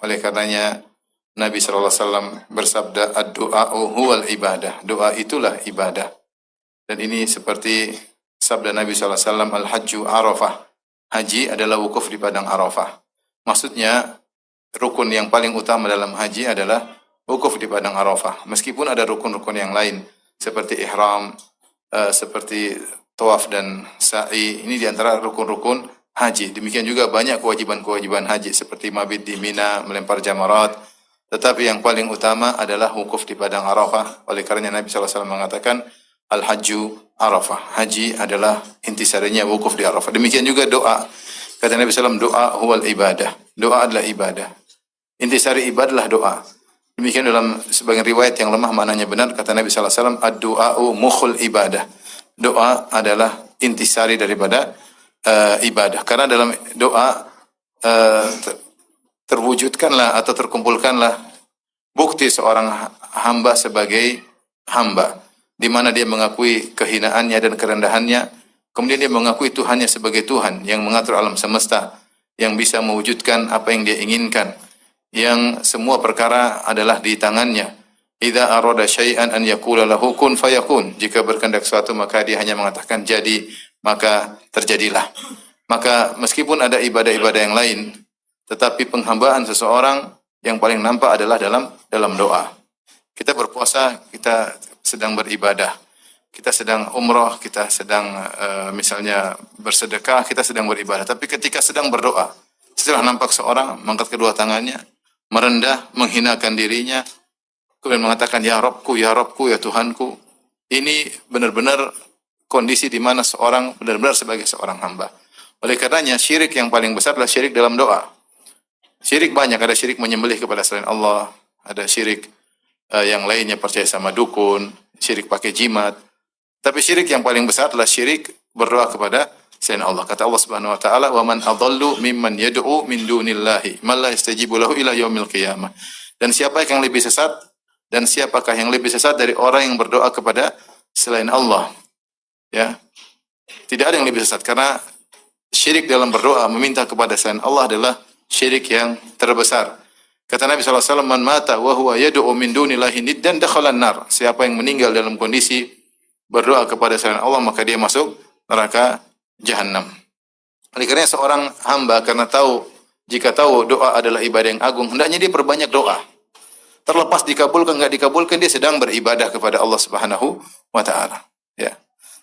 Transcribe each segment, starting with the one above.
Oleh karenanya Nabi SAW bersabda, ad-du'a'u huwal ibadah. Doa itulah ibadah. Dan ini seperti sabda Nabi SAW, al-hajju arafah. Haji adalah wukuf di padang Arafah. Maksudnya, rukun yang paling utama dalam haji adalah wukuf di padang Arafah. Meskipun ada rukun-rukun yang lain, seperti ihram, seperti tawaf dan sa'i. Ini diantara rukun-rukun haji. Demikian juga banyak kewajiban-kewajiban haji, seperti mabit di Mina, melempar jamarat. Tetapi yang paling utama adalah wukuf di padang Arafah. Oleh karenanya Nabi SAW mengatakan, al-hajju Arafah. Haji adalah intisarinya wukuf di Arafah. Demikian juga doa. Kata Nabi SAW, doa huwal ibadah. Doa adalah ibadah. Intisari ibadah adalah doa. Demikian dalam sebagian riwayat yang lemah maknanya benar. Kata Nabi SAW, ad-du'a'u mukhul ibadah. Doa adalah intisari daripada ibadah. Karena dalam doa terwujudkanlah atau terkumpulkanlah bukti seorang hamba sebagai hamba, di mana dia mengakui kehinaannya dan kerendahannya, kemudian dia mengakui Tuhannya sebagai Tuhan yang mengatur alam semesta, yang bisa mewujudkan apa yang dia inginkan, yang semua perkara adalah di tangannya. Idza arada syai'an an yaqula lahu kun fayakun. Jika berkehendak sesuatu maka dia hanya mengatakan jadi, maka terjadilah. Maka meskipun ada ibadah-ibadah yang lain, tetapi penghambaan seseorang yang paling nampak adalah dalam doa. Kita berpuasa, kita sedang beribadah. Kita sedang umrah, kita sedang misalnya bersedekah, kita sedang beribadah. Tapi ketika sedang berdoa, setelah nampak seorang mengangkat kedua tangannya, merendah, menghinakan dirinya, kemudian mengatakan, ya Rabbku, ya Tuhanku. Ini benar-benar kondisi di mana seorang benar-benar sebagai seorang hamba. Oleh karenanya, syirik yang paling besar adalah syirik dalam doa. Syirik banyak, ada syirik menyembelih kepada selain Allah, ada syirik yang lainnya percaya sama dukun, syirik pakai jimat. Tapi syirik yang paling besar adalah syirik berdoa kepada selain Allah. Kata Allah Subhanahu wa taala, "Wa man adallu mimman yad'u min dunillahi man la yastajibu lahu ila yaumil qiyamah." Dan siapa yang lebih sesat? Dan siapakah yang lebih sesat dari orang yang berdoa kepada selain Allah? Ya. Tidak ada yang lebih sesat karena syirik dalam berdoa meminta kepada selain Allah adalah syirik yang terbesar. Kata Nabi SAW, man mata wa huwa yad'u min dunillahi niddan dakhalan nar. Siapa yang meninggal dalam kondisi berdoa kepada selain Allah, maka dia masuk neraka jahanam. Oleh karena seorang hamba jika tahu doa adalah ibadah yang agung, hendaknya dia perbanyak doa. Terlepas dikabulkan enggak dikabulkan, dia sedang beribadah kepada Allah Subhanahu wa taala. Ya.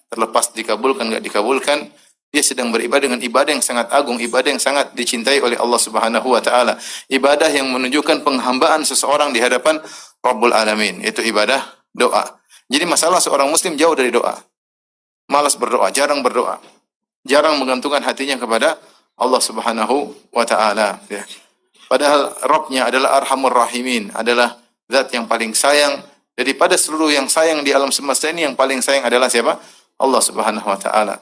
Terlepas dikabulkan enggak dikabulkan, dia sedang beribadah dengan ibadah yang sangat agung, ibadah yang sangat dicintai oleh Allah Subhanahu wa taala. Ibadah yang menunjukkan penghambaan seseorang di hadapan Rabbul Alamin, yaitu ibadah doa. Jadi masalah seorang muslim jauh dari doa. Malas berdoa, jarang berdoa. Jarang menggantungkan hatinya kepada Allah Subhanahu wa taala, ya. Padahal Rabb-nya adalah Arhamur Rahimin, adalah zat yang paling sayang daripada seluruh yang sayang di alam semesta ini. Yang paling sayang adalah siapa? Allah Subhanahu wa taala.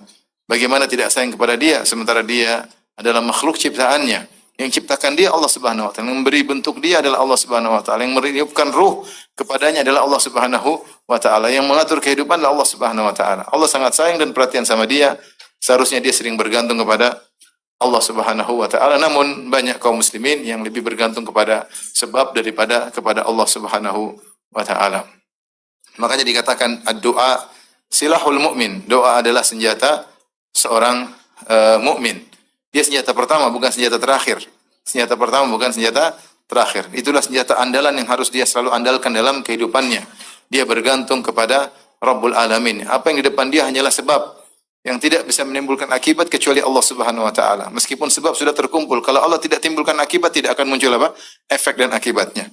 Bagaimana tidak sayang kepada dia sementara dia adalah makhluk ciptaannya. Yang ciptakan dia Allah Subhanahu wa taala, yang memberi bentuk dia adalah Allah Subhanahu wa taala, yang meniupkan ruh kepadanya adalah Allah Subhanahu wa taala, yang mengatur kehidupan adalah Allah Subhanahu wa taala. Allah sangat sayang dan perhatian sama dia. Seharusnya dia sering bergantung kepada Allah Subhanahu wa taala. Namun banyak kaum muslimin yang lebih bergantung kepada sebab daripada kepada Allah Subhanahu wa taala. Makanya dikatakan ad-du'a silahul mu'min. Doa adalah senjata seorang mukmin. Dia senjata pertama, bukan senjata terakhir. Senjata pertama bukan senjata terakhir. Itulah senjata andalan yang harus dia selalu andalkan dalam kehidupannya. Dia bergantung kepada Rabbul Alamin. Apa yang di depan dia hanyalah sebab yang tidak bisa menimbulkan akibat kecuali Allah Subhanahu wa taala. Meskipun sebab sudah terkumpul, kalau Allah tidak timbulkan akibat, tidak akan muncul apa? Efek dan akibatnya.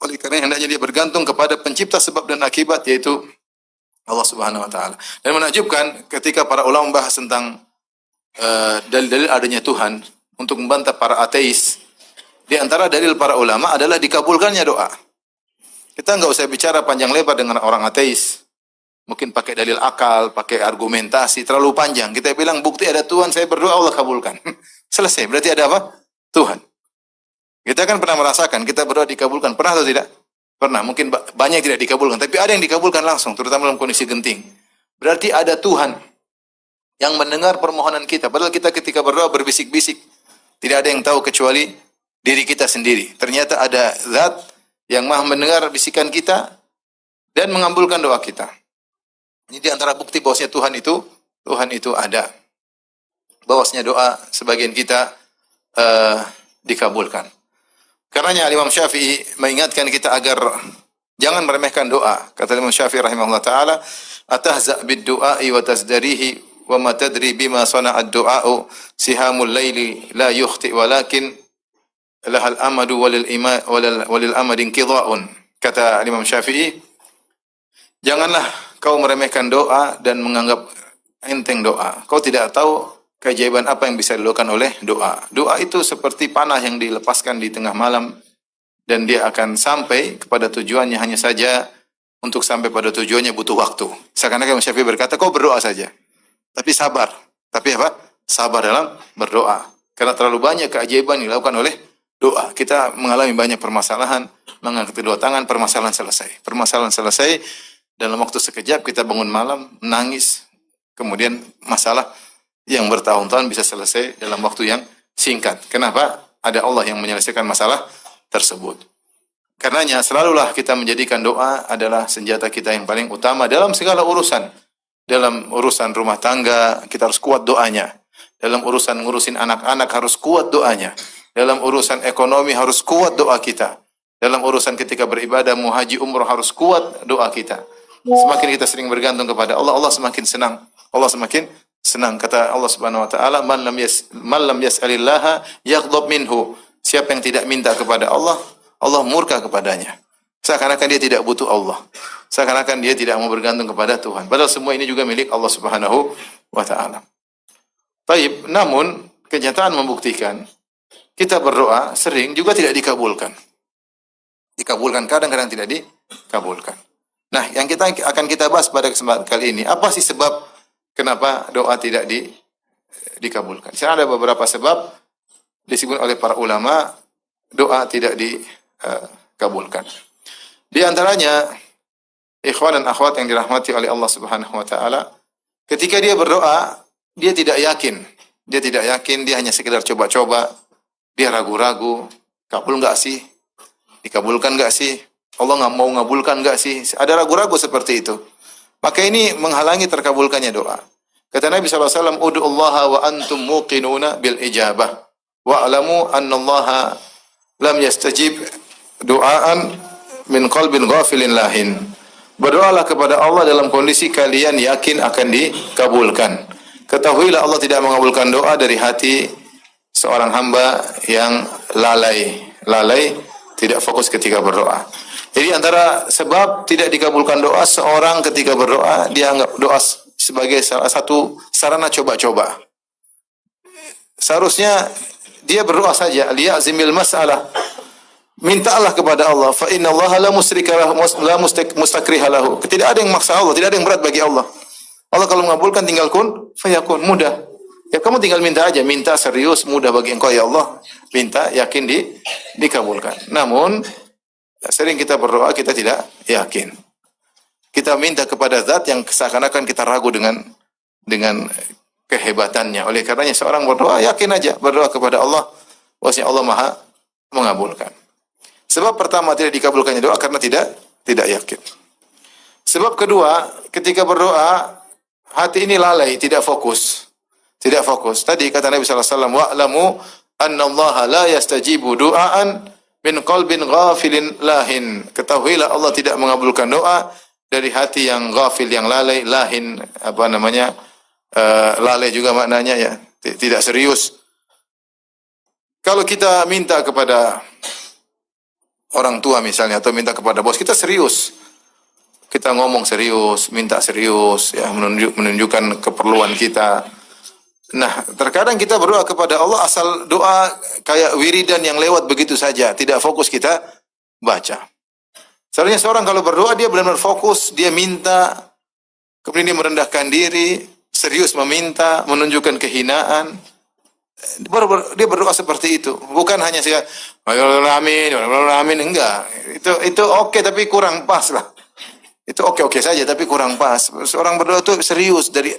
Oleh karena hendaknya dia bergantung kepada pencipta sebab dan akibat, yaitu Allah Subhanahu wa taala. Dan menakjubkan ketika para ulama membahas tentang dalil-dalil adanya Tuhan untuk membantah para ateis. Di antara dalil para ulama adalah dikabulkannya doa. Kita enggak usah bicara panjang lebar dengan orang ateis. Mungkin pakai dalil akal, pakai argumentasi terlalu panjang. Kita bilang bukti ada Tuhan, saya berdoa Allah kabulkan. Selesai. Berarti ada apa? Tuhan. Kita kan pernah merasakan kita berdoa dikabulkan. Pernah atau tidak? Pernah. Mungkin banyak tidak dikabulkan, tapi ada yang dikabulkan langsung, terutama dalam kondisi genting. Berarti ada Tuhan yang mendengar permohonan kita. Padahal kita ketika berdoa berbisik-bisik. Tidak ada yang tahu kecuali diri kita sendiri. Ternyata ada zat yang maha mendengar bisikan kita dan mengabulkan doa kita. Ini di antara bukti bahwasanya Tuhan itu ada. Bahwasanya doa sebagian kita dikabulkan. Karenanya Imam Syafi'i mengingatkan kita agar jangan meremehkan doa. Kata Imam Syafi'i rahimahullah taala, "Atahza bid-du'a'i wa tasdarihi wa ma tadri bima sana'a ad-du'a'u sihamul laili la yukhti walakin lahal amadu walil amadin qidha'un." Kata Imam Syafi'i, janganlah kau meremehkan doa dan menganggap enteng doa. Kau tidak tahu keajaiban apa yang bisa dilakukan oleh doa. Doa itu seperti panah yang dilepaskan di tengah malam dan dia akan sampai kepada tujuannya, hanya saja untuk sampai pada tujuannya butuh waktu. Seakan-akan Imam Syafi'i berkata, kau berdoa saja. Tapi sabar. Tapi apa? Sabar dalam berdoa. Karena terlalu banyak keajaiban yang dilakukan oleh doa. Kita mengalami banyak permasalahan, mengangkat kedua tangan, permasalahan selesai. Permasalahan selesai, dalam waktu sekejap kita bangun malam, menangis, kemudian masalah yang bertahun-tahun bisa selesai dalam waktu yang singkat. Kenapa? Ada Allah yang menyelesaikan masalah tersebut. Karenanya selalulah kita menjadikan doa adalah senjata kita yang paling utama dalam segala urusan. Dalam urusan rumah tangga, kita harus kuat doanya. Dalam urusan ngurusin anak-anak harus kuat doanya. Dalam urusan ekonomi harus kuat doa kita. Dalam urusan ketika beribadah, mau haji umroh harus kuat doa kita. Semakin kita sering bergantung kepada Allah, Allah semakin senang. Allah semakin senang. Kata Allah Subhanahu wa taala, man lam yas'alillaha yaghdab minhu. Siapa yang tidak minta kepada Allah, Allah murka kepadanya. Seakan-akan dia tidak butuh Allah. Seakan-akan dia tidak mau bergantung kepada Tuhan. Padahal semua ini juga milik Allah Subhanahu wa taala. Baik, namun kenyataan membuktikan kita berdoa sering juga tidak dikabulkan. Dikabulkan kadang-kadang tidak dikabulkan. Nah, yang akan kita bahas pada kesempatan kali ini, apa sih sebab kenapa doa tidak dikabulkan? Di sana ada beberapa sebab disebut oleh para ulama doa tidak dikabulkan. Di antaranya, ikhwan dan akhwat yang dirahmati oleh Allah Subhanahu wa taala, ketika dia berdoa, dia tidak yakin. Dia tidak yakin, dia hanya sekedar coba-coba. Dia ragu-ragu, kabul enggak sih? Dikabulkan enggak sih? Allah nggak mau ngabulkan enggak sih? Ada ragu-ragu seperti itu. Maka ini menghalangi terkabulkannya doa. Kata Nabi SAW, Udu'ullaha wa antum muqinuna bil ijabah. Wa'alamu annallaha lam yastajib du'aan min qalbin ghafilin lahin. Berdoalah kepada Allah dalam kondisi kalian yakin akan dikabulkan. Ketahuilah Allah tidak mengabulkan doa dari hati seorang hamba yang lalai, tidak fokus ketika berdoa. Jadi antara sebab tidak dikabulkan doa, seorang ketika berdoa, dia anggap doa sebagai salah satu sarana coba-coba. Seharusnya dia berdoa saja, liya'zimil mas'alah. Mintalah kepada Allah, fa inna Allah la mustakriha lahu. Tidak ada yang maksa Allah, tidak ada yang berat bagi Allah. Allah kalau mengabulkan tinggal kun fayakun, mudah. Ya kamu tinggal minta aja, minta serius, mudah bagi engkau ya Allah. Minta yakin dikabulkan. Namun sering kita berdoa kita tidak yakin. Kita minta kepada zat yang seakan-akan kita ragu dengan kehebatannya. Oleh karenanya seorang berdoa yakin aja, berdoa kepada Allah, bahwasanya Allah Maha mengabulkan. Sebab pertama tidak dikabulkannya doa karena tidak yakin. Sebab kedua, ketika berdoa hati ini lalai, tidak fokus. Tidak fokus. Tadi kata Nabi sallallahu alaihi wasallam, wa'lamu annallaha la yastajibu du'aan min qalbin ghafilin lahin. Ketahuilah Allah tidak mengabulkan doa dari hati yang ghafil, yang lalai, lahin lalai juga maknanya ya, tidak serius. Kalau kita minta kepada orang tua misalnya atau minta kepada bos, kita serius. Kita ngomong serius, minta serius ya, menunjukkan keperluan kita. Nah, terkadang kita berdoa kepada Allah asal doa kayak wiridan yang lewat begitu saja, tidak fokus kita baca. Seharusnya seorang kalau berdoa dia benar-benar fokus, dia minta, kemudian dia merendahkan diri, serius meminta, menunjukkan kehinaan. Dia berdoa seperti itu, bukan hanya saja amin, enggak. Itu oke, tapi kurang pas lah. Itu oke saja tapi kurang pas. Seorang berdoa itu serius dari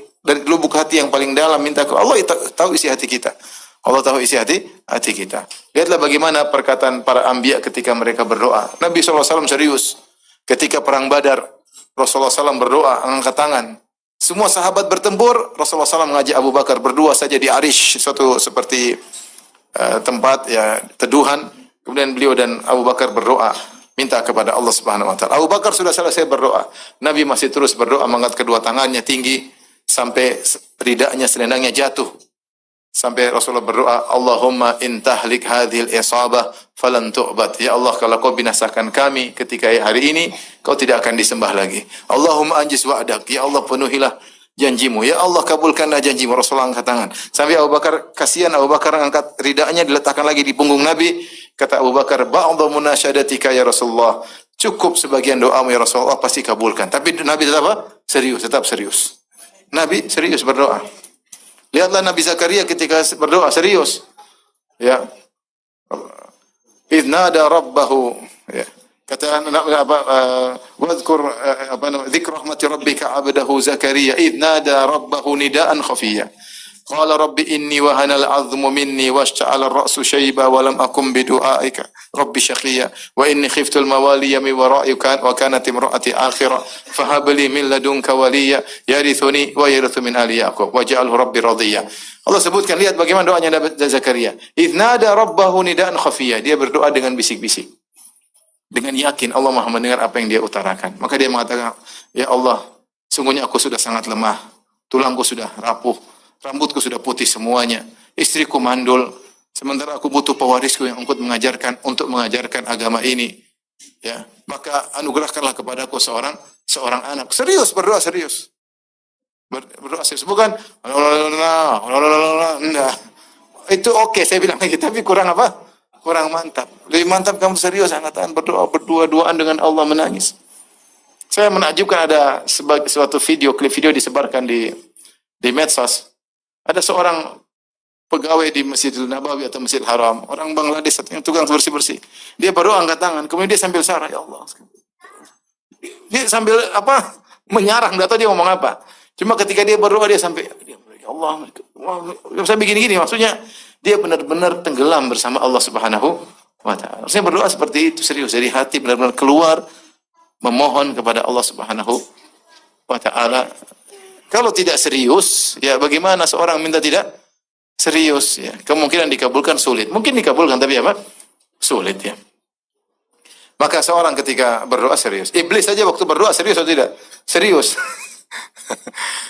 lubuk hati yang paling dalam minta ke Allah, tahu isi hati kita. Allah tahu isi hati kita. Lihatlah bagaimana perkataan para anbiya ketika mereka berdoa. Nabi SAW serius. Ketika perang Badar, Rasulullah SAW berdoa, angkat tangan. Semua sahabat bertempur, Rasulullah SAW mengajak Abu Bakar berdua saja di Arish, suatu seperti tempat ya teduhan. Kemudian beliau dan Abu Bakar berdoa, minta kepada Allah Subhanahu wa taala. Abu Bakar sudah selesai berdoa. Nabi masih terus berdoa, mengangkat kedua tangannya tinggi sampai ridaknya, selendangnya jatuh. Sampai Rasulullah berdoa, Allahumma intahlik hadhil isabah falan tu'bad. Ya Allah, kalau kau binasakan kami ketika hari ini, kau tidak akan disembah lagi. Allahumma anjis wa'dak. Ya Allah, penuhilah janjimu. Ya Allah, kabulkanlah janjimu. Rasulullah angkat tangan. Sampai Abu Bakar, kasihan Abu Bakar angkat ridaknya, diletakkan lagi di punggung Nabi. Kata Abu Bakar, ba'dhu munasyadatika ya Rasulullah. Cukup sebagian doamu ya Rasulullah, pasti kabulkan. Tapi Nabi tetap apa? Tetap serius. Nabi serius berdoa. Lihatlah Nabi Zakaria ketika berdoa serius. Ya. Idnada rabbahu. Ya. Kata apa? Wadhkur dzikr rahmati rabbika 'abdahu Zakaria idnada rabbahu nidaan khafiyya. Qala rabbi inni wahana al-'azmu minni washta'ala ar-ra'su shayba wa lam akum bidu'aika rabbi shaqiyya wa inni khiftu al-mawaliya min wara'i wa kanat imra'ati akhira fahab li min ladunka waliyya yarithuni wa yarithu min ali yaqub waj'alhu rabbi radiyya. Allah sebutkan, lihat bagaimana doanya Nabi Zakaria. Idnada rabbahu nidaan khafiyya. Dia berdoa dengan bisik-bisik. Dengan yakin Allah Maha mendengar apa yang dia utarakan. Maka dia mengatakan, ya Allah, sungguhnya aku sudah sangat lemah. Tulangku sudah rapuh. Rambutku sudah putih semuanya. Istriku mandul. Sementara aku butuh pewarisku yang untuk mengajarkan agama ini. Ya, maka anugerahkanlah kepadaku seorang anak. Serius, berdoa serius. Berdoa serius. Bukan, nah. Itu oke, saya bilang lagi. Tapi kurang apa? Kurang mantap. Lebih mantap kamu serius, angkatan berdua-duaan dengan Allah menangis. Saya menakjubkan ada suatu klip video disebarkan di medsos. Ada seorang pegawai di Masjidil Nabawi atau Masjidil Haram, orang Bangladesh yang tukang bersih-bersih. Dia baru angkat tangan, kemudian dia sambil sarah, ya Allah. Dia sambil menyarah, enggak tahu dia ngomong apa. Cuma ketika dia berdoa dia sampai, ya Allah, sampai gini-gini, maksudnya dia benar-benar tenggelam bersama Allah Subhanahu wa taala. Saya berdoa seperti itu, serius dari hati, benar-benar keluar memohon kepada Allah Subhanahu wa taala. Kalau tidak serius, ya bagaimana seorang minta tidak serius? Ya, kemungkinan dikabulkan sulit. Mungkin dikabulkan, tapi apa? Sulit ya. Maka seorang ketika berdoa serius. Iblis saja waktu berdoa serius atau tidak? Serius.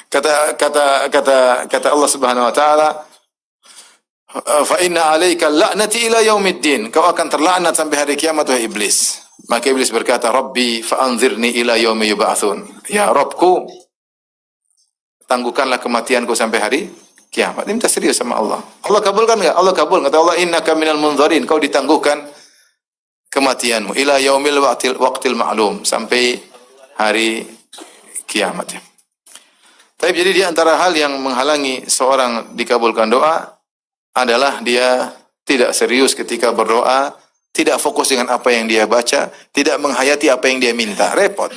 kata Allah Subhanahu wa taala, fa inna 'alaika la'nati ila yaumiddin. Kau akan terlaknat sampai hari kiamat wahai iblis. Maka iblis berkata, Rabbi fa'anzirni ila yaumi yub'atsun. Ya Rabbku, tangguhkanlah kematianku sampai hari kiamat. Dia minta serius sama Allah. Allah kabulkan enggak? Allah kabul. Kata Allah, innaka minal munzarin. Kau ditangguhkan kematianmu ila yaumil waqtil ma'lum, sampai hari kiamat. Tapi jadi di antara hal yang menghalangi seorang dikabulkan doa adalah dia tidak serius ketika berdoa, tidak fokus dengan apa yang dia baca, tidak menghayati apa yang dia minta. Repot.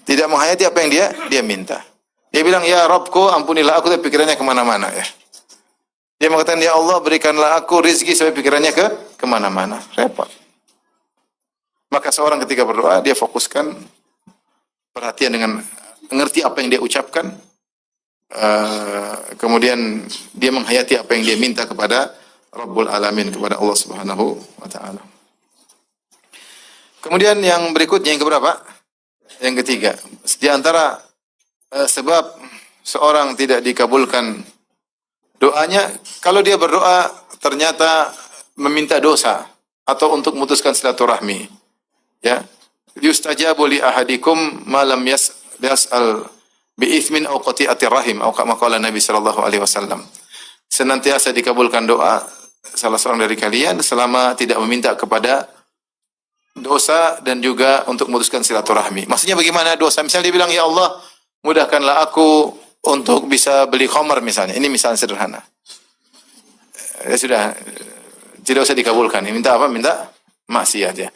Tidak menghayati apa yang dia minta. Dia bilang, ya Rabbku, ampunilah aku, tapi pikirannya kemana-mana ya. Dia mengatakan, ya Allah, berikanlah aku rizki, sampai pikirannya kemana-mana. Repot. Maka seorang ketika berdoa, dia fokuskan perhatian dengan mengerti apa yang dia ucapkan, kemudian dia menghayati apa yang dia minta kepada Rabbul Alamin, kepada Allah Subhanahu wa taala. Kemudian yang berikutnya, yang keberapa? Yang ketiga. Di antara sebab seorang tidak dikabulkan doanya, kalau dia berdoa ternyata meminta dosa atau untuk memutuskan silaturahmi. Ya. Yustajabu li ahadikum ma lam yas'al bi itsmin aw qati'atir rahim, atau kama qala Nabi sallallahu alaihi wasallam. Senantiasa dikabulkan doa salah seorang dari kalian selama tidak meminta kepada dosa dan juga untuk memutuskan silaturahmi. Maksudnya bagaimana dosa? Misalnya dia bilang, ya Allah, mudahkanlah aku untuk bisa beli khamar misalnya. Ini misalnya sederhana. Ya sudah, tidak usah dikabulkan. Minta apa? Minta maksiat ya.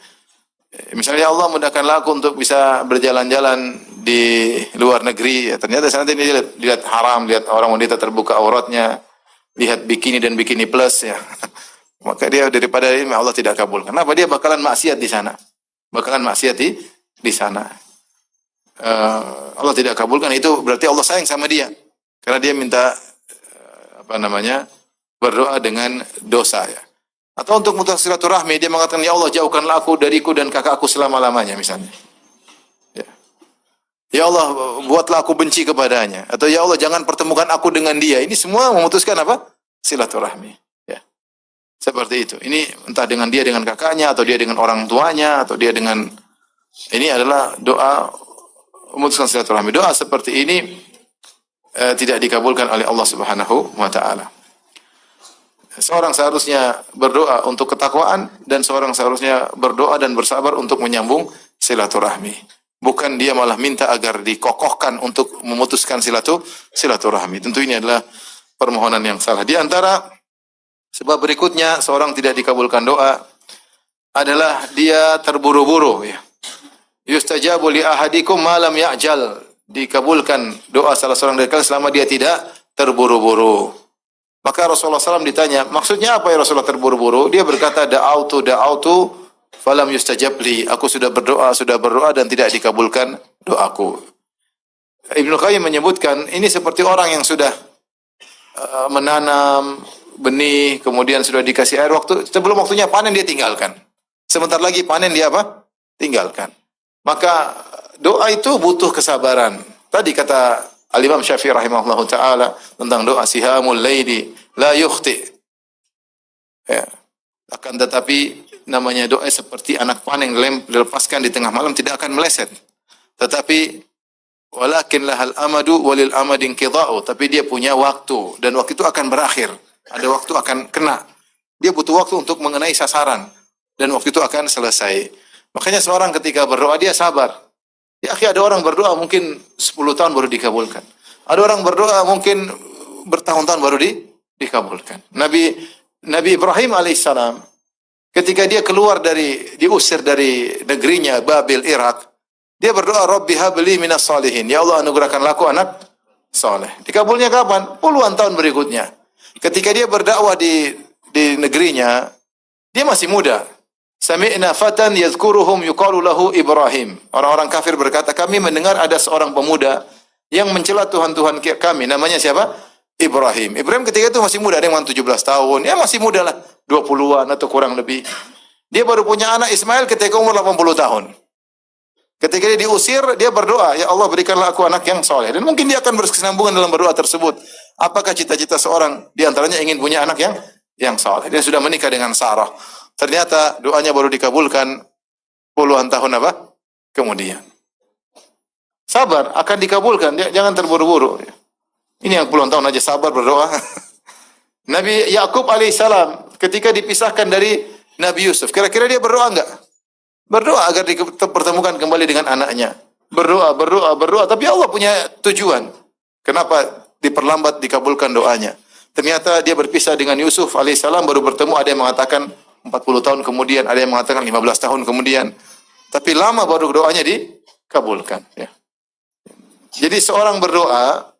Misalnya, ya Allah, mudahkanlah aku untuk bisa berjalan-jalan di luar negeri. Ya, ternyata nanti dia dilihat haram, lihat orang wanita terbuka auratnya. lihat bikini dan bikini plus ya. Maka dia daripada ini Allah tidak kabulkan. Kenapa? Dia bakalan maksiat di sana. Bakalan maksiat di sana. Allah tidak kabulkan, itu berarti Allah sayang sama dia. Karena dia minta berdoa dengan dosa ya. Atau untuk memutus silaturahmi dia mengatakan, ya Allah jauhkanlah aku dariku dan kakakku selama-lamanya misalnya. Ya. Ya Allah buatlah aku benci kepadanya, atau ya Allah jangan pertemukan aku dengan dia. Ini semua memutuskan apa? Silaturahmi. Ya. Seperti itu. Ini entah dengan dia dengan kakaknya, atau dia dengan orang tuanya, atau dia dengan, ini adalah doa memutuskan silaturahmi. Doa seperti ini tidak dikabulkan oleh Allah Subhanahu wa taala. Seorang seharusnya berdoa untuk ketakwaan, dan seorang seharusnya berdoa dan bersabar untuk menyambung silaturahmi. Bukan dia malah minta agar dikokohkan untuk memutuskan silaturahmi. Tentu ini adalah permohonan yang salah. Di antara sebab berikutnya seorang tidak dikabulkan doa adalah dia terburu-buru ya. Yustajabu li ahadikum ma lam ya'jal. Dikabulkan doa salah seorang dari kalian selama dia tidak terburu-buru. Maka Rasulullah SAW ditanya, maksudnya apa ya Rasulullah terburu-buru? Dia berkata, da'autu falam yustajab li. Aku sudah berdoa dan tidak dikabulkan doaku. Ibnu Qayyim menyebutkan, ini seperti orang yang sudah menanam benih, kemudian sudah dikasih air, sebelum waktunya panen dia tinggalkan. Sebentar lagi panen dia apa? Tinggalkan. Maka doa itu butuh kesabaran. Tadi kata Al-Imam Syafi'i rahimahullahu ta'ala tentang doa sihamul laili la yukhti. Ya. Akan tetapi namanya doa seperti anak panah yang dilepaskan di tengah malam tidak akan meleset. Tetapi walakin lahal amadu walil amadin qida'u. Tapi dia punya waktu dan waktu itu akan berakhir. Ada waktu akan kena. Dia butuh waktu untuk mengenai sasaran dan waktu itu akan selesai. Makanya seorang ketika berdoa dia sabar. Ya akhi, ada orang berdoa mungkin 10 tahun baru dikabulkan. Ada orang berdoa mungkin bertahun-tahun baru dikabulkan. Nabi Ibrahim alaihissalam ketika dia diusir dari negerinya Babil, Irak, dia berdoa, Rabbi habli minas salihin. Ya Allah anugerahkanlah aku anak saleh. Dikabulnya kapan? Puluhan tahun berikutnya. Ketika dia berdakwah di negerinya, dia masih muda. Sami'na fatan yadhkuruhum yuqalu lahu Ibrahim. Orang-orang kafir berkata, kami mendengar ada seorang pemuda yang mencela Tuhan-Tuhan kami. Namanya siapa? Ibrahim. Ibrahim ketika itu masih muda, ada yang 17 tahun. Ya masih muda lah, 20-an atau kurang lebih. Dia baru punya anak Ismail ketika umur 80 tahun. Ketika dia diusir, dia berdoa, ya Allah berikanlah aku anak yang soleh. Dan mungkin dia akan berkesinambungan dalam berdoa tersebut. Apakah cita-cita seorang di antaranya ingin punya anak yang soleh? Dia sudah menikah dengan Sarah. Ternyata doanya baru dikabulkan puluhan tahun apa? Kemudian. Sabar, akan dikabulkan. Jangan terburu-buru. Ini yang puluhan tahun aja sabar berdoa. Nabi Yakub alaihissalam ketika dipisahkan dari Nabi Yusuf, kira-kira dia berdoa enggak? Berdoa agar dipertemukan kembali dengan anaknya. Berdoa. Tapi Allah punya tujuan. Kenapa diperlambat dikabulkan doanya? Ternyata dia berpisah dengan Yusuf alaihissalam baru bertemu, ada yang mengatakan 40 tahun kemudian, ada yang mengatakan 15 tahun kemudian. Tapi lama baru doanya dikabulkan. Ya. Jadi seorang berdoa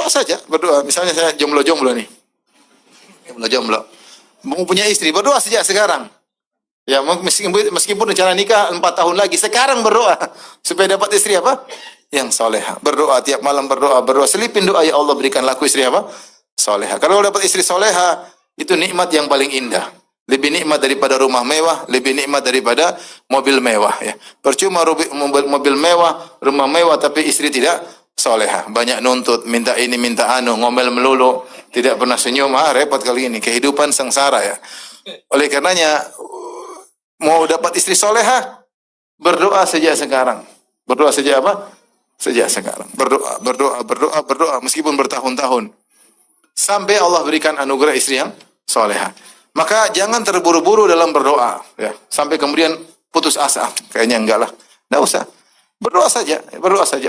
saja, berdoa. Misalnya saya jomblo nih. Jomblo. Mau punya istri, berdoa sejak sekarang. Ya, meskipun rencana nikah 4 tahun lagi, sekarang berdoa supaya dapat istri apa? Yang soleha. Berdoa tiap malam, berdoa. Selipin doa, ya Allah berikanlah aku istri apa? Soleha. Kalau dapat istri soleha, itu nikmat yang paling indah. Lebih nikmat daripada rumah mewah, lebih nikmat daripada mobil mewah. Ya. Percuma mobil mewah, rumah mewah, tapi istri tidak soleha. Banyak nuntut, minta ini, minta anu, ngomel melulu, tidak pernah senyum. Repot kali ini. Kehidupan sengsara ya. Oleh karenanya, mau dapat istri soleha, berdoa sejak sekarang. Berdoa sejak apa? Sejak sekarang. Berdoa, meskipun bertahun-tahun. Sampai Allah berikan anugerah istri yang soleha. Maka jangan terburu-buru dalam berdoa. Ya. Sampai kemudian putus asa. Kayaknya enggak lah. Tidak usah. Berdoa saja.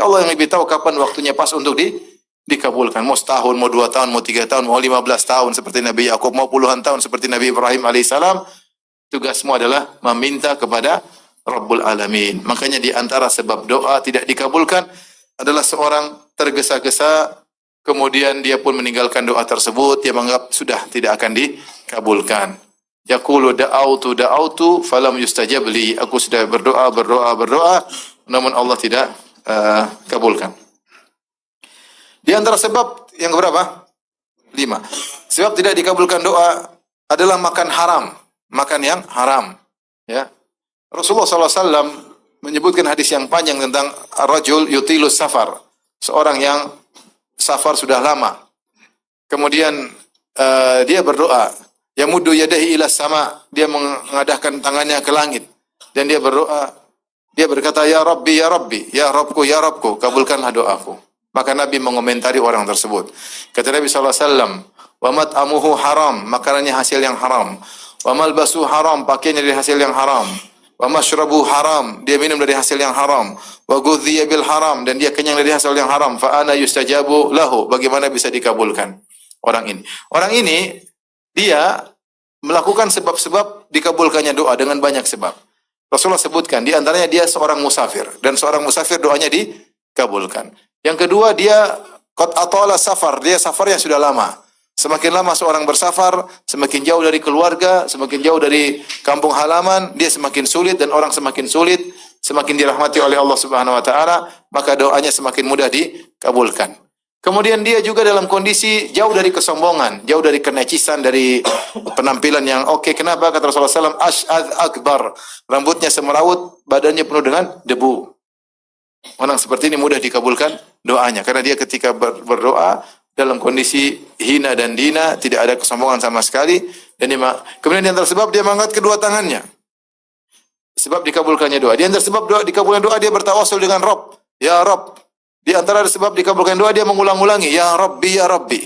Allah yang lebih tahu kapan waktunya pas untuk dikabulkan. Mau setahun, mau 2 tahun, mau 3 tahun, mau 15 tahun seperti Nabi Yakub, mau puluhan tahun seperti Nabi Ibrahim alaihissalam. Tugasmu adalah meminta kepada Rabbul Alamin. Makanya di antara sebab doa tidak dikabulkan adalah seorang tergesa-gesa kemudian dia pun meninggalkan doa tersebut, dia menganggap sudah tidak akan dikabulkan. Yaqulu da'autu falam yustajab li. Aku sudah berdoa, namun Allah tidak kabulkan. Di antara sebab yang berapa? 5. Sebab tidak dikabulkan doa adalah makan haram, makan yang haram. Ya. Rasulullah SAW menyebutkan hadis yang panjang tentang rajul yutilus safar, seorang yang safar sudah lama. Kemudian dia berdoa, yamuddu yadahi ila sama, dia mengadahkan tangannya ke langit dan dia berdoa, dia berkata ya Rabbi, ya Rabbku, kabulkanlah doaku. Maka Nabi mengomentari orang tersebut. Kata Nabi SAW, wa mat'amuhu haram, makanannya hasil yang haram. Wa malbasu haram, pakaiannya dari hasil yang haram. Wa mashrabu haram, dia minum dari hasil yang haram. Wa ghudhiya bil haram, dan dia kenyang dari hasil yang haram. Fa ana yustajabu lahu, bagaimana bisa dikabulkan orang ini? Orang ini dia melakukan sebab-sebab dikabulkannya doa dengan banyak sebab. Rasulullah sebutkan di antaranya dia seorang musafir, dan seorang musafir doanya dikabulkan. Yang kedua, dia qad atala safar, dia safarnya sudah lama. Semakin lama seorang bersafar, semakin jauh dari keluarga, semakin jauh dari kampung halaman, dia semakin sulit dan orang semakin sulit, semakin dirahmati oleh Allah Subhanahu wa taala, maka doanya semakin mudah dikabulkan. Kemudian dia juga dalam kondisi jauh dari kesombongan, jauh dari kenecisan, dari penampilan yang oke. Kenapa? Kata Rasulullah SAW, ash'adz akbar, rambutnya semerawut, badannya penuh dengan debu. Orang seperti ini mudah dikabulkan doanya, karena dia ketika berdoa dalam kondisi hina dan dina, tidak ada kesombongan sama sekali. Dan kemudian di antara sebab dia mengangkat kedua tangannya, sebab dikabulkannya doa. Di antara sebab dikabulkan doa, dia bertawasul dengan Rabb, ya Rabb. Di antara sebab dikabulkan doa, dia mengulang-ulangi ya Rabbi, ya Rabbi.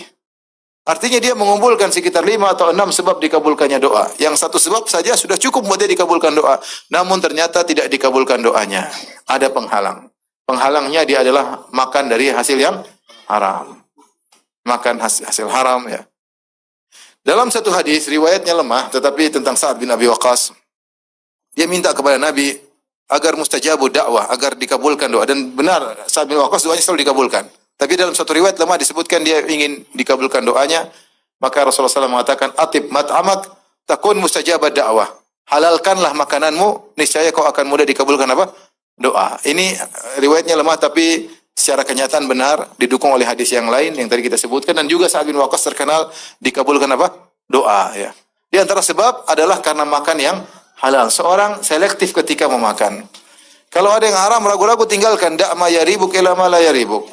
Artinya dia mengumpulkan sekitar 5 atau 6 sebab dikabulkannya doa. Yang satu sebab saja sudah cukup buat dia dikabulkan doa. Namun ternyata tidak dikabulkan doanya. Ada penghalang. Penghalangnya dia adalah makan dari hasil yang haram. Makan hasil haram, ya. Dalam satu hadis, riwayatnya lemah, tetapi tentang Sa'ad bin Abi Waqqas, dia minta kepada Nabi agar mustajabu dakwah, agar dikabulkan doa. Dan benar, Sa'ad bin Waqqas doanya selalu dikabulkan. Tapi dalam satu riwayat lemah disebutkan dia ingin dikabulkan doanya. Maka Rasulullah SAW mengatakan, atib mat'amak takun mustajabah dakwah. Halalkanlah makananmu, niscaya kau akan mudah dikabulkan apa? Doa. Ini riwayatnya lemah, tapi secara kenyataan benar, didukung oleh hadis yang lain yang tadi kita sebutkan. Dan juga Sa'ad bin Waqqas terkenal dikabulkan apa? Doa, ya. Di antara sebab adalah karena makan yang halal. Seorang selektif ketika memakan. Kalau ada yang haram, ragu-ragu, tinggalkan. Da'ma yaribuk ila ma la yaribuk.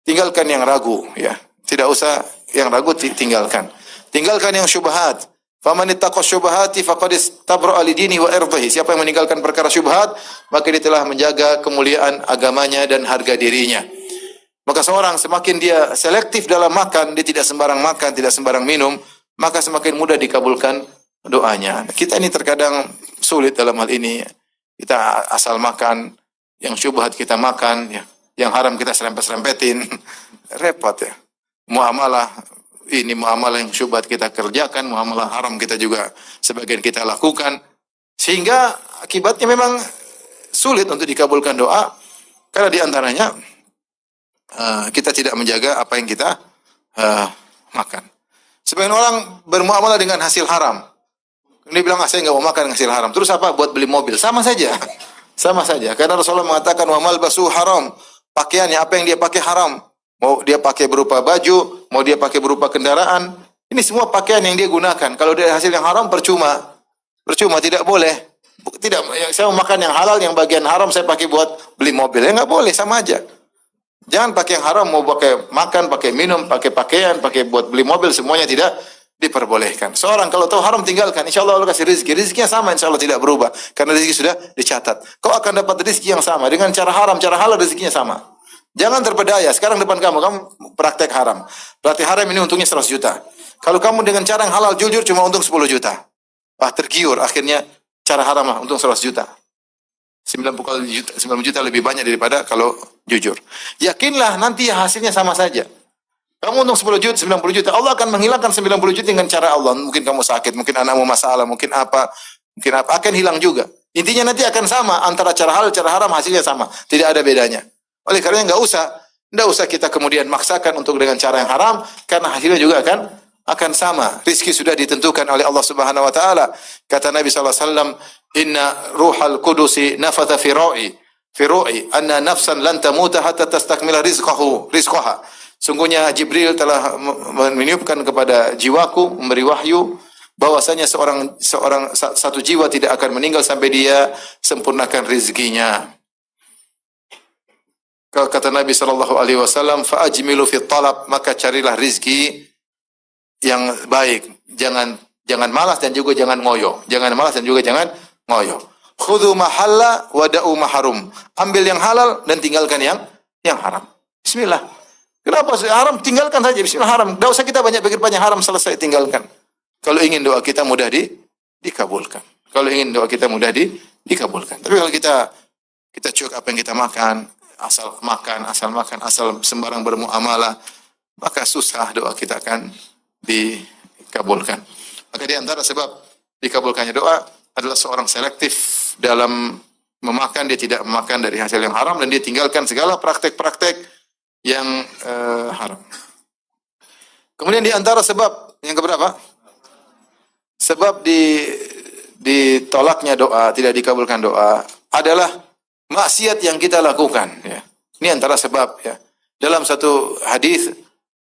Tinggalkan yang ragu, ya. Tidak usah yang ragu, tinggalkan. Tinggalkan yang syubhat. Faman ittaqa syubhati faqad istabra'a li dinihi wa irdihi. Siapa yang meninggalkan perkara syubhat, maka dia telah menjaga kemuliaan agamanya dan harga dirinya. Maka seorang semakin dia selektif dalam makan, dia tidak sembarang makan, tidak sembarang minum, maka semakin mudah dikabulkan doanya. Kita ini terkadang sulit dalam hal ini. Kita asal makan, yang syubhat kita makan, ya. Yang haram kita serempet-serempetin. Repot, ya. Muamalah yang syubhat kita kerjakan, muamalah haram kita juga sebagian kita lakukan. Sehingga akibatnya memang sulit untuk dikabulkan doa, karena di antaranya kita tidak menjaga apa yang kita makan. Sebagian orang bermuamalah dengan hasil haram. Dia bilang, saya nggak mau makan hasil haram. Terus apa? Buat beli mobil. Sama saja. Sama saja. Karena Rasulullah mengatakan, wa malbasu haram. Pakaiannya, apa yang dia pakai haram. Mau dia pakai berupa baju, mau dia pakai berupa kendaraan. Ini semua pakaian yang dia gunakan. Kalau dari hasil yang haram, percuma. Percuma, tidak boleh. Tidak, saya mau makan yang halal, yang bagian haram saya pakai buat beli mobil. Ya nggak boleh, sama aja. Jangan pakai yang haram, mau pakai makan, pakai minum, pakai pakaian, pakai buat beli mobil, semuanya tidak diperbolehkan. Seorang kalau tahu haram, tinggalkan. Insya Allah Allah kasih rezeki. Rezekinya sama, insya Allah tidak berubah. Karena rezeki sudah dicatat. Kau akan dapat rezeki yang sama. Dengan cara haram, cara halal rezekinya sama. Jangan terpedaya. Sekarang depan kamu praktek haram. Praktek haram ini untungnya 100 juta. Kalau kamu dengan cara yang halal, jujur, cuma untung 10 juta. Wah, tergiur. Akhirnya cara haram lah, untung 100 juta. 90 juta lebih banyak daripada kalau jujur. Yakinlah nanti hasilnya sama saja. Kamu untung 10 juta, 90 juta. Allah akan menghilangkan 90 juta dengan cara Allah. Mungkin kamu sakit, mungkin anakmu masalah, mungkin apa. Akan hilang juga. Intinya nanti akan sama. Antara cara halal, cara haram, hasilnya sama. Tidak ada bedanya. Oleh karena nggak usah Tidak usah kita kemudian maksakan untuk dengan cara yang haram, karena hasilnya juga akan sama. Rizki sudah ditentukan oleh Allah Subhanahu wa taala. Kata Nabi sallallahu alaihi wasallam, "Inna ruhal qudusi nafatha fi ru'i anna nafsan lan tamuta hatta tastakmila rizqaha." Sungguhnya Jibril telah meniupkan kepada jiwaku, memberi wahyu bahwasanya satu jiwa tidak akan meninggal sampai dia sempurnakan rezekinya. Kata Nabi sallallahu alaihi wasallam, "Fa ajmilu fi talab," maka carilah rizki yang baik. Jangan malas dan juga jangan ngoyo. Jangan malas dan juga jangan ngoyo. Khudhu mahalla wa da'u maharum. Ambil yang halal dan tinggalkan yang haram. Bismillah. Kenapa haram? Tinggalkan saja. Bismillah haram. Tidak usah kita banyak pikir banyak haram, selesai tinggalkan. Kalau ingin doa kita mudah dikabulkan. Kalau ingin doa kita mudah dikabulkan. Tapi kalau kita cuek apa yang kita makan, asal sembarang bermuamalah, maka susah doa kita akan dikabulkan. Maka di antara sebab dikabulkannya doa adalah seorang selektif dalam memakan, dia tidak memakan dari hasil yang haram dan dia tinggalkan segala praktek-praktek yang haram. Kemudian di antara sebab yang keberapa? Sebab ditolaknya doa, tidak dikabulkan doa adalah maksiat yang kita lakukan. Ya. Ini antara sebab. Ya. Dalam satu hadis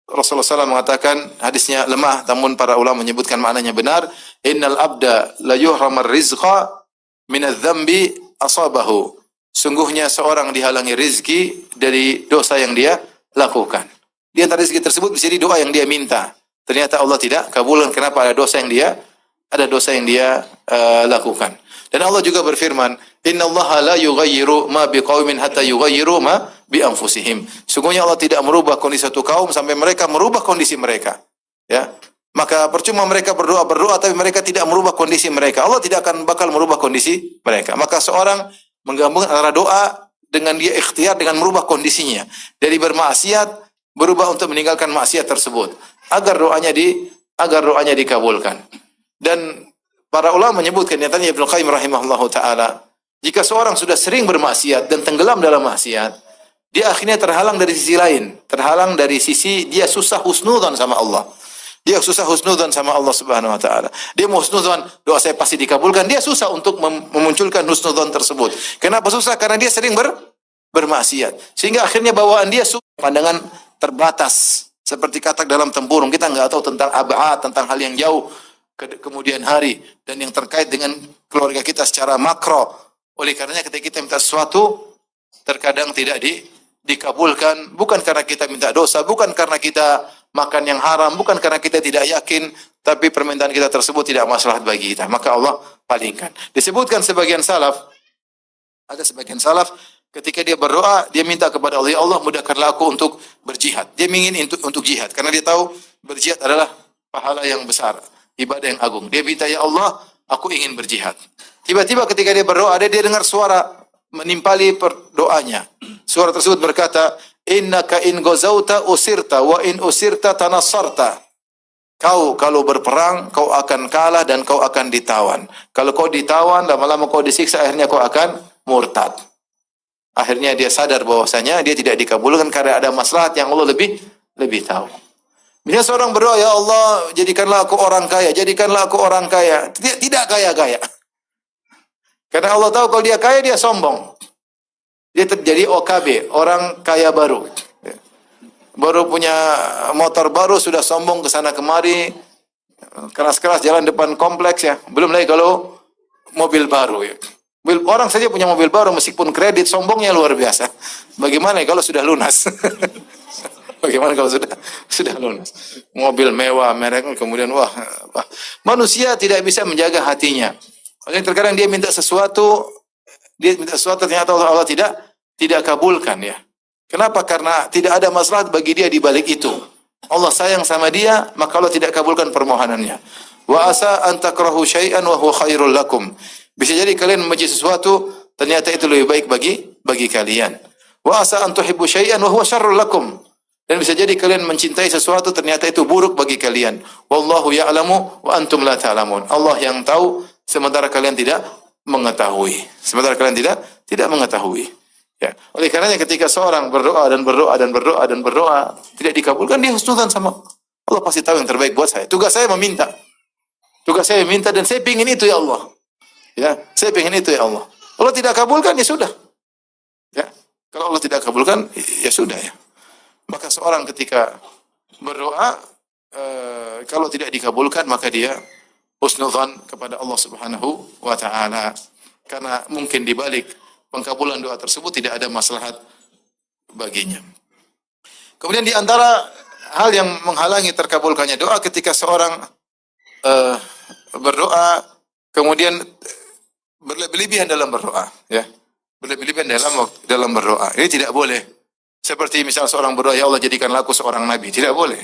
Rasulullah SAW mengatakan, hadisnya lemah, namun para ulama menyebutkan maknanya benar. Innal abda la yuhramar rizqa minadz-dzambi asabahu. Sungguhnya seorang dihalangi rizki dari dosa yang dia lakukan. Di antara rizki tersebut bisa jadi doa yang dia minta. Ternyata Allah tidak kabulkan. Kenapa? Ada dosa yang dia lakukan. Dan Allah juga berfirman, "Innallaha la yughayyiru ma biqaumin hatta yughayyiru ma bi anfusihim." Sungguhnya Allah tidak merubah kondisi satu kaum sampai mereka merubah kondisi mereka. Ya. Maka percuma mereka berdoa tapi mereka tidak merubah kondisi mereka. Allah tidak akan bakal merubah kondisi mereka. Maka seorang menggabungkan antara doa dengan dia ikhtiar dengan merubah kondisinya. Dari bermaksiat berubah untuk meninggalkan maksiat tersebut agar doanya dikabulkan. Dan para ulama menyebutkan, nyatanya Ibnu Qayyim rahimahullahu taala, jika seorang sudah sering bermaksiat dan tenggelam dalam maksiat, dia akhirnya terhalang dari sisi lain, terhalang dari sisi dia susah husnudzon sama Allah. Dia susah husnudzon sama Allah Subhanahu wa taala. Dia mau husnudzon, doa saya pasti dikabulkan. Dia susah untuk memunculkan husnudzon tersebut. Kenapa susah? Karena dia sering bermaksiat. Sehingga akhirnya bawaan dia pandangan terbatas. Seperti katak dalam tempurung. Kita enggak tahu tentang ab'ad, tentang hal yang jauh kemudian hari dan yang terkait dengan keluarga kita secara makro. Oleh karenanya ketika kita minta sesuatu terkadang tidak dikabulkan, bukan karena kita minta dosa, bukan karena kita makan yang haram, bukan karena kita tidak yakin, tapi permintaan kita tersebut tidak maslahat bagi kita. Maka Allah palingkan. Disebutkan sebagian salaf, ada sebagian salaf ketika dia berdoa, dia minta kepada Allah, "Ya Allah, mudahkanlah aku untuk berjihad." Dia ingin untuk jihad karena dia tahu berjihad adalah pahala yang besar, ibadah yang agung. Dia minta, "Ya Allah, aku ingin berjihad." Tiba-tiba ketika dia berdoa, dia dengar suara menimpali doanya. Suara tersebut berkata, "Innaka in gozauta usirta wa in usirta tanassarta." Kau kalau berperang, kau akan kalah dan kau akan ditawan. Kalau kau ditawan, lama-lama kau disiksa, akhirnya kau akan murtad. Akhirnya dia sadar bahwasanya dia tidak dikabulkan karena ada maslahat yang Allah lebih tahu. Bila seorang berdoa, "Ya Allah, jadikanlah aku orang kaya, jadikanlah aku orang kaya." Tidak kaya-kaya. Karena Allah tahu kalau dia kaya, dia sombong. Dia terjadi OKB, orang kaya baru. Baru punya motor baru, sudah sombong ke sana kemari, keras-keras jalan depan kompleks ya. Belum lagi kalau mobil baru ya. Orang saja punya mobil baru, meskipun kredit, sombongnya luar biasa. Bagaimana kalau sudah lunas? Bagaimana kalau sudah lunas? Mobil mewah, merek, kemudian wah. Manusia tidak bisa menjaga hatinya. Makanya terkadang dia minta sesuatu ternyata Allah tidak kabulkan ya. Kenapa? Karena tidak ada maslahat bagi dia di balik itu. Allah sayang sama dia, maka Allah tidak kabulkan permohonannya. Wa asa an takrahu syai'an wa huwa khairul lakum. Bisa jadi kalian membenci sesuatu, ternyata itu lebih baik bagi kalian. Wa asa an tuhibbu syai'an wa huwa syarrul lakum. Dan bisa jadi kalian mencintai sesuatu, ternyata itu buruk bagi kalian. Wallahu ya'lamu wa antum la ta'lamun. Allah yang tahu, sementara kalian tidak mengetahui. Sementara kalian tidak mengetahui. Ya. Oleh karenanya ketika seorang berdoa dan berdoa dan berdoa dan berdoa tidak dikabulkan, dia husnudzan sama Allah, pasti tahu yang terbaik buat saya. Tugas saya meminta. Tugas saya meminta dan saya ingin itu ya Allah. Ya, saya ingin itu ya Allah. Allah tidak kabulkan ya sudah. Ya. Kalau Allah tidak kabulkan ya sudah ya. Maka seorang ketika berdoa kalau tidak dikabulkan maka dia husnudzan kepada Allah Subhanahu wa taala. Karena mungkin di balik pengkabulan doa tersebut tidak ada maslahat baginya. Kemudian di antara hal yang menghalangi terkabulkannya doa ketika seorang berdoa kemudian berlebihan dalam berdoa, ya. Berlebihan dalam berdoa. Ini tidak boleh. Seperti misalnya seorang berdoa, ya Allah jadikanlah aku seorang nabi. Tidak boleh.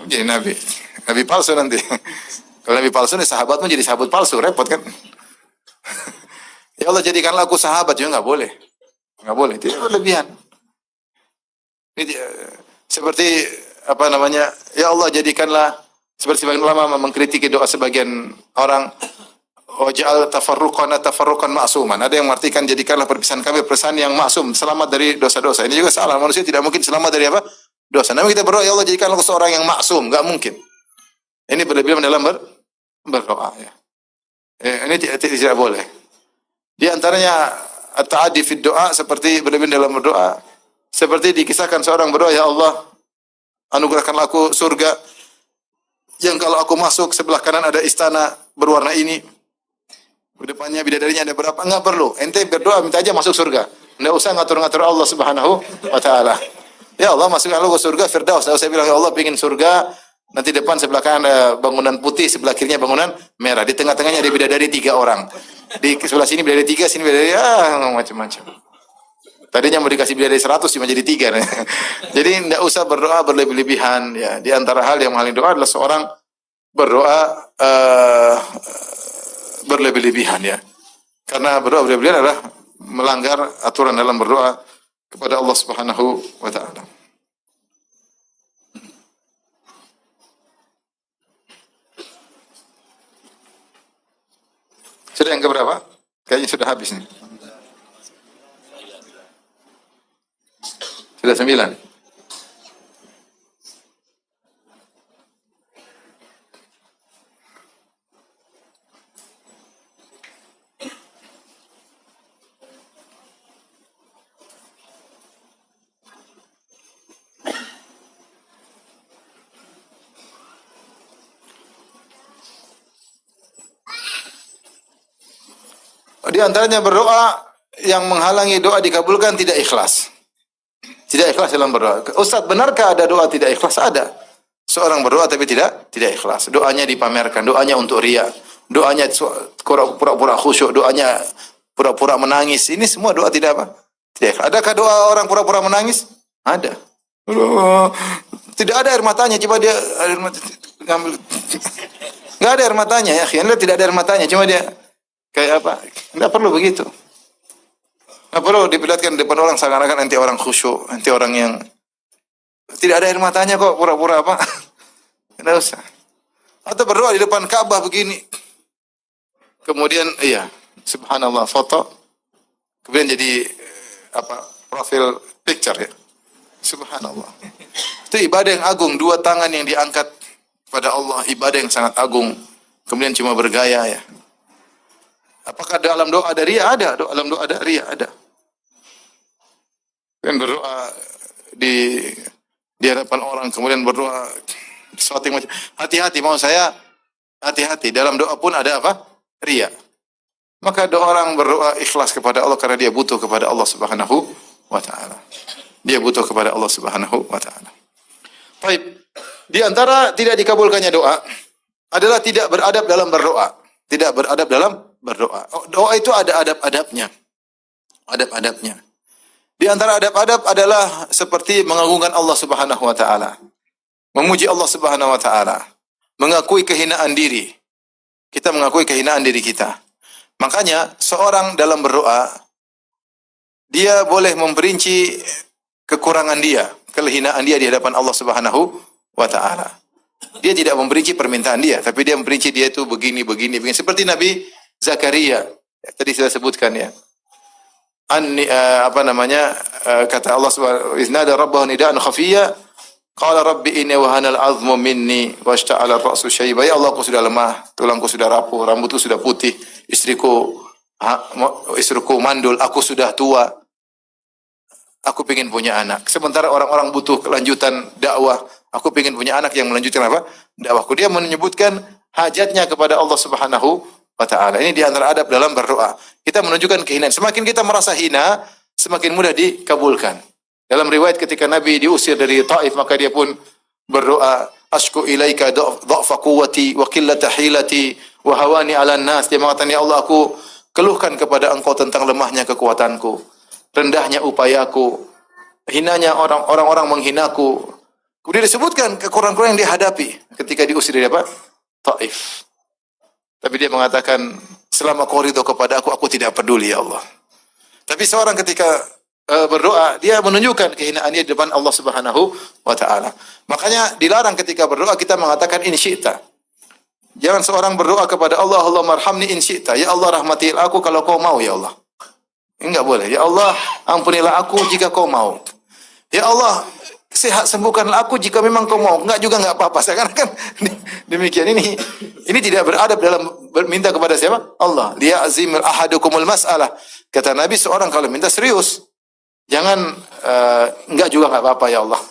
Jadi nabi. Nabi palsu nanti. Kalau nabi palsu, sahabatmu jadi sahabat palsu. Repot kan? Ya Allah jadikanlah aku sahabat. Juga nggak boleh. Nggak boleh. Tidak berlebihan. Ini seperti apa namanya? Ya Allah jadikanlah, seperti sebagian ulama mengkritiki doa sebagian orang, waj'al tafarruqan ma'suman. Ada yang mengartikan jadikanlah perpisahan kami perpisahan yang maksum, selamat dari dosa-dosa. Ini juga salah. Manusia tidak mungkin selamat dari apa? Dosa. Namun kita berdoa, ya Allah jadikanlah aku seorang yang maksum. Enggak mungkin. Ini berlebihan dalam berdoa ya. Ini tidak boleh. Di antaranya at-ta'addi fid doa, seperti berlebihan dalam berdoa. Seperti dikisahkan seorang berdoa, ya Allah anugerahkanlah aku surga yang kalau aku masuk sebelah kanan ada istana berwarna ini. Di depannya bidadarinya ada berapa? Enggak perlu. Ente berdoa minta aja masuk surga. Enggak usah ngatur-ngatur Allah Subhanahu wa taala. Ya Allah masukkan aku ke surga Firdaus. Lalu saya bilang ya Allah pengin surga, nanti depan sebelah kanan ada bangunan putih, sebelah kirinya bangunan merah. Di tengah-tengahnya ada bidadari 3 orang. Di sebelah sini bidadari 3, sini bidadari macam-macam. Tadinya mau dikasih bidadari 100 cuma jadi 3. Jadi enggak usah berdoa berlebih-lebihan ya. Di antara hal yang menghalangi doa adalah seorang berdoa berlebih-lebihan ya. Karena berdoa berlebih-lebihan adalah melanggar aturan dalam berdoa kepada Allah Subhanahu wa taala. Sudah yang keberapa? Kayaknya sudah habis nih. Sudah 9. Di antaranya berdoa yang menghalangi doa dikabulkan tidak ikhlas. Tidak ikhlas dalam berdoa. Ustaz, benarkah ada doa tidak ikhlas? Ada. Seorang berdoa tapi tidak ikhlas. Doanya dipamerkan, doanya untuk riya, doanya pura-pura khusyuk, doanya pura-pura menangis. Ini semua doa tidak apa? Tidak ikhlas. Adakah doa orang pura-pura menangis? Ada. Tidak ada air matanya, coba dia air mata ngambil. Enggak ada air matanya ya, tidak ada air matanya, cuma dia kayak apa? Tidak perlu begitu. Tidak perlu diperlihatkan di depan orang seakan-akan nanti orang khusyuk, nanti orang yang tidak ada air matanya kok pura-pura apa? Tidak usah. Atau berdoa di depan Ka'bah begini. Kemudian iya, subhanallah foto. Kemudian jadi apa? Profil picture ya. Subhanallah. Itu ibadah yang agung, 2 tangan yang diangkat pada Allah, ibadah yang sangat agung. Kemudian cuma bergaya ya. Apakah dalam doa ada riya? Ada. Dalam doa ada riya? Ada. Dan berdoa di hadapan orang, kemudian berdoa sesuatu yang macam. Hati-hati, mau saya hati-hati. Dalam doa pun ada apa? Riya. Maka doa orang berdoa ikhlas kepada Allah karena dia butuh kepada Allah Subhanahu wa taala. Dia butuh kepada Allah Subhanahu wa taala. Baik. Di antara tidak dikabulkannya doa adalah tidak beradab dalam berdoa. Tidak beradab dalam berdoa. Doa itu ada adab-adabnya. Adab-adabnya. Di antara adab-adab adalah seperti mengagungkan Allah Subhanahu wa taala. Memuji Allah Subhanahu wa taala. Mengakui kehinaan diri. Kita mengakui kehinaan diri kita. Makanya seorang dalam berdoa dia boleh memperinci kekurangan dia, kehinaan dia di hadapan Allah Subhanahu wa taala. Dia tidak memperinci permintaan dia, tapi dia memperinci dia itu begini. Seperti Nabi Zakaria. Tadi saya sebutkan ya. anni kata Allah Subhanahu iznada rabbahu nidaan khafiyya qala rabbi inni wahanal azmu minni washta'ala ar-ra'su syaiba. Ya Allah, aku sudah lemah, tulangku sudah rapuh, rambutku sudah putih, istriku mandul, aku sudah tua. Aku ingin punya anak. Sementara orang-orang butuh kelanjutan dakwah, aku ingin punya anak yang melanjutkan apa? Dakwahku. Dia menyebutkan hajatnya kepada Allah Subhanahu wa taala. Ini di antara adab dalam berdoa. Kita menunjukkan kehinaan. Semakin kita merasa hina, semakin mudah dikabulkan. Dalam riwayat ketika Nabi diusir dari Taif, maka dia pun berdoa, "Ashku ilaika dha'fa quwwati wa qillata hilati wa hawani 'alan nas." Dia mengatakan, "Ya Allah, aku keluhkan kepada Engkau tentang lemahnya kekuatanku, rendahnya upayaku, hinanya orang-orang menghinaku." Kemudian disebutkan kekurangan-kekurangan yang dihadapi ketika diusir dari apa? Taif. Tapi dia mengatakan, selama kau ridho kepada aku tidak peduli ya Allah. Tapi seorang ketika berdoa, dia menunjukkan kehinaannya di depan Allah Subhanahu wa taala. Makanya dilarang ketika berdoa kita mengatakan in syi'ta. Jangan seorang berdoa kepada Allah, Allahumma arhamni in syi'ta. Ya Allah, rahmatilah aku kalau kau mau ya Allah. Enggak boleh. Ya Allah, ampunilah aku jika kau mau. Ya Allah, sembuhkanlah aku jika memang kau mau. Enggak juga enggak apa-apa. Seakan-akan demikian ini tidak beradab dalam minta kepada siapa? Allah. Liya'zimil ahadukumul mas'alah. Kata Nabi, seorang kalau minta serius. Jangan enggak juga enggak apa-apa ya Allah.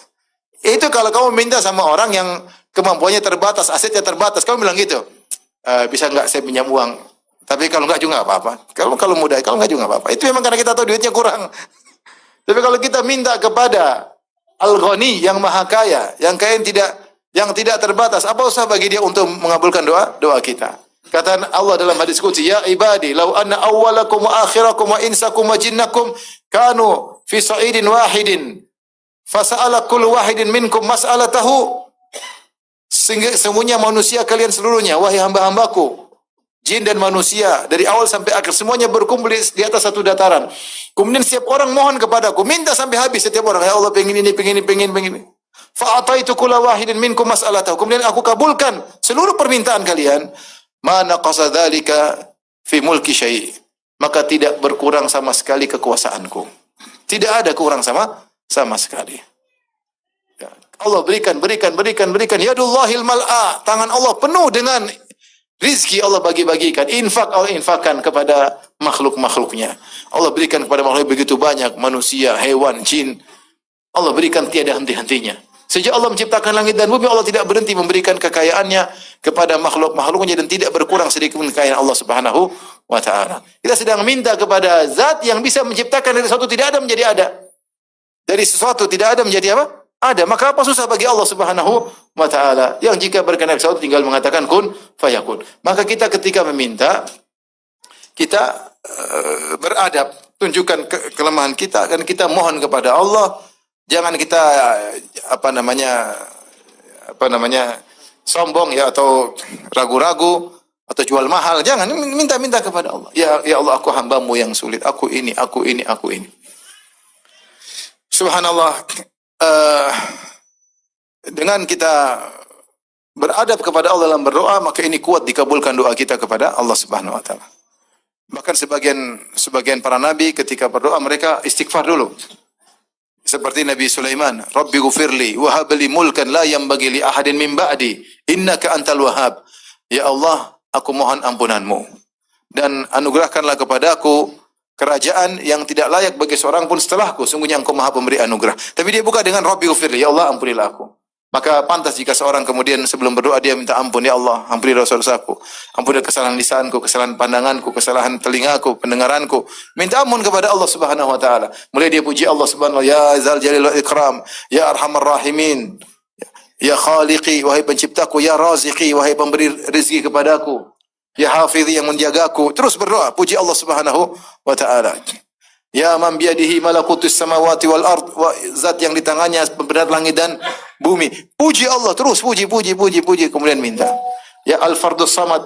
Itu kalau kamu minta sama orang yang kemampuannya terbatas, asetnya terbatas, kamu bilang gitu. Bisa enggak saya pinjam uang? Tapi kalau enggak juga enggak apa-apa. Kalau mudah, kalau enggak juga enggak apa-apa. Itu memang karena kita tahu duitnya kurang. Tapi kalau kita minta kepada Al-Ghani yang maha kaya, yang tidak terbatas, apa usah bagi dia untuk mengabulkan doa kita. Kata Allah dalam hadis qudsi, "Ya ibadi, law anna awwalakum wa akhirakum wa insakum wa jinnakum kanu fi sa'idin wahidin, fasa'ala kullu wahidin minkum mas'alatahu." Sehingga semuanya manusia kalian seluruhnya, wahai hamba-hambaku, jin dan manusia, dari awal sampai akhir semuanya berkumpul di atas satu dataran. Kemudian setiap orang mohon kepadaku, minta sampai habis setiap orang, ya Allah pengen ini. Fa'ataitu kulla wahidin minkum mas'alatahu. Kemudian aku kabulkan seluruh permintaan kalian. Ma naqasa dzalika fi mulki syai'. Maka tidak berkurang sama sekali kekuasaanku. Tidak ada kurang sama sekali. Ya. Allah berikan. Yadullahil mal'a. Tangan Allah penuh dengan rizki, Allah bagi-bagikan. Infak Allah infakkan kepada makhluk-makhluknya. Allah berikan kepada makhluk begitu banyak. Manusia, hewan, jin. Allah berikan tiada henti-hentinya. Sejak Allah menciptakan langit dan bumi, Allah tidak berhenti memberikan kekayaannya kepada makhluk-makhluknya dan tidak berkurang sedikit pun kekayaan Allah Subhanahu wa taala. Kita sedang minta kepada zat yang bisa menciptakan dari sesuatu tidak ada menjadi ada. Dari sesuatu tidak ada menjadi apa? Ada. Maka apa susah bagi Allah Subhanahu wa taala yang jika berkenan sesuatu tinggal mengatakan kun fayakun. Maka kita ketika meminta kita beradab, tunjukkan kelemahan kita dan kita mohon kepada Allah. Jangan kita sombong ya atau ragu-ragu atau jual mahal. Jangan, minta kepada Allah. Ya Allah, aku hamba-Mu yang sulit. Aku ini. Subhanallah. Dengan kita beradab kepada Allah dalam berdoa, maka ini kuat dikabulkan doa kita kepada Allah Subhanahu wa taala. Bahkan sebagian para nabi ketika berdoa mereka istighfar dulu. Seperti Nabi Sulaiman, Rabbi ghufirli wa hab li mulkan la yanbaghi li ahadin min ba'di innaka antal wahhab. Ya Allah, aku mohon ampunan-Mu dan anugerahkanlah kepadaku kerajaan yang tidak layak bagi seorang pun setelahku. Sungguhnya Engkau Maha Pemberi anugerah. Tapi dia buka dengan Rabbi ghufirli, ya Allah ampunilah aku. Maka pantas jika seorang kemudian sebelum berdoa dia minta ampun, ya Allah, ampuni dosa-dosaku. Ampuni kesalahan lisanku, kesalahan pandanganku, kesalahan telingaku, pendengaranku. Minta ampun kepada Allah Subhanahu wa taala. Mulai dia puji Allah Subhanahu wa taala, ya Zal Jalil wal Ikram, ya Arhamar Rahimin, ya Khaliqi, wahai penciptaku, ya Raziqi, wahai pemberi rezeki kepadaku, ya Hafizi yang menjagaku. Terus berdoa, puji Allah Subhanahu wa taala. Ya man biyadihi malakutus samawati wal ard, zat yang di tangannya pembenaran langit dan bumi. Puji Allah terus, puji, kemudian minta. Ya Al-Fardus Samad,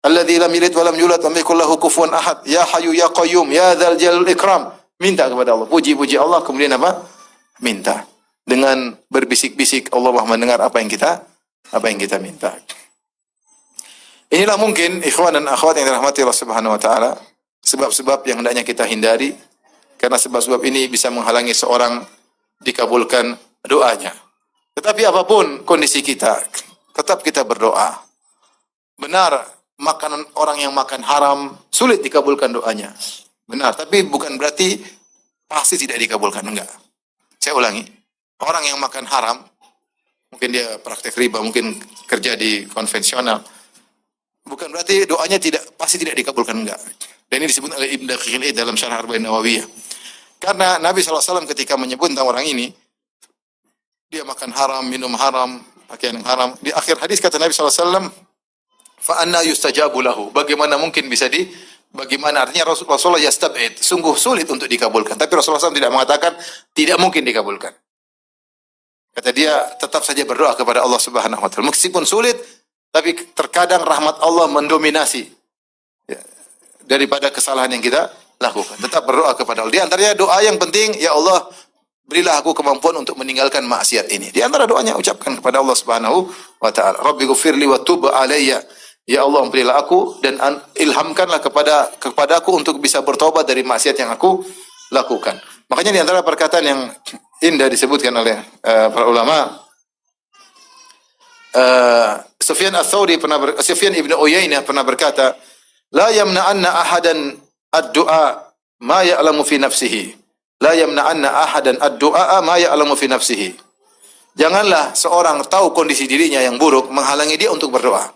alladzi lam yalid wa lam yulad wa lam yakul lahu kufuwan ahad. Ya Hayyu ya Qayyum, ya Dzal Jalil Ikram. Minta kepada Allah, puji Allah, kemudian apa? Minta. Dengan berbisik-bisik, Allah Maha mendengar apa yang kita minta. Inilah mungkin ikhwan dan akhwat yang dirahmati Allah Subhanahu wa taala, sebab-sebab yang hendaknya kita hindari Karena sebab-sebab ini bisa menghalangi seorang dikabulkan doanya. Tetapi apapun kondisi kita, tetap kita berdoa. Benar, makanan orang yang makan haram sulit dikabulkan doanya. Benar, tapi bukan berarti pasti tidak dikabulkan, enggak. Saya ulangi, orang yang makan haram, mungkin dia praktek riba, mungkin kerja di konvensional, bukan berarti doanya pasti tidak dikabulkan, enggak. Dan ini disebut oleh Ibnu Daqiq dalam Syarah Arba'in Nawawiyah. Karena Nabi SAW ketika menyebut tentang orang ini, dia makan haram, minum haram, pakaian yang haram. Di akhir hadis kata Nabi SAW, fa anna yustajabu lahu. Bagaimana mungkin bagaimana artinya Rasulullah yastab'id, sungguh sulit untuk dikabulkan. Tapi Rasulullah SAW tidak mengatakan tidak mungkin dikabulkan. Kata dia tetap saja berdoa kepada Allah Subhanahu wa taala. Meskipun sulit, tapi terkadang rahmat Allah mendominasi ya, daripada kesalahan yang kita lakukan. Tetap berdoa kepada Allah. Di antaranya doa yang penting, ya Allah, berilah aku kemampuan untuk meninggalkan maksiat ini. Di antara doanya ucapkan kepada Allah Subhanahu wa taala, Rabbi ghfirli wa tub alayya. Ya Allah, ampunilah aku dan ilhamkanlah kepadaku untuk bisa bertobat dari maksiat yang aku lakukan. Makanya di antara perkataan yang indah disebutkan oleh para ulama, Sufyan Ats-Tsauri Sufyan ibn Uyainah pernah berkata, la yamna'anna ahadan ad-du'a ma ya'lamu fi nafsihi. La yamna'anna ahadan ad-du'a ma ya'lamu fi nafsihi. Janganlah seorang tahu kondisi dirinya yang buruk menghalangi dia untuk berdoa.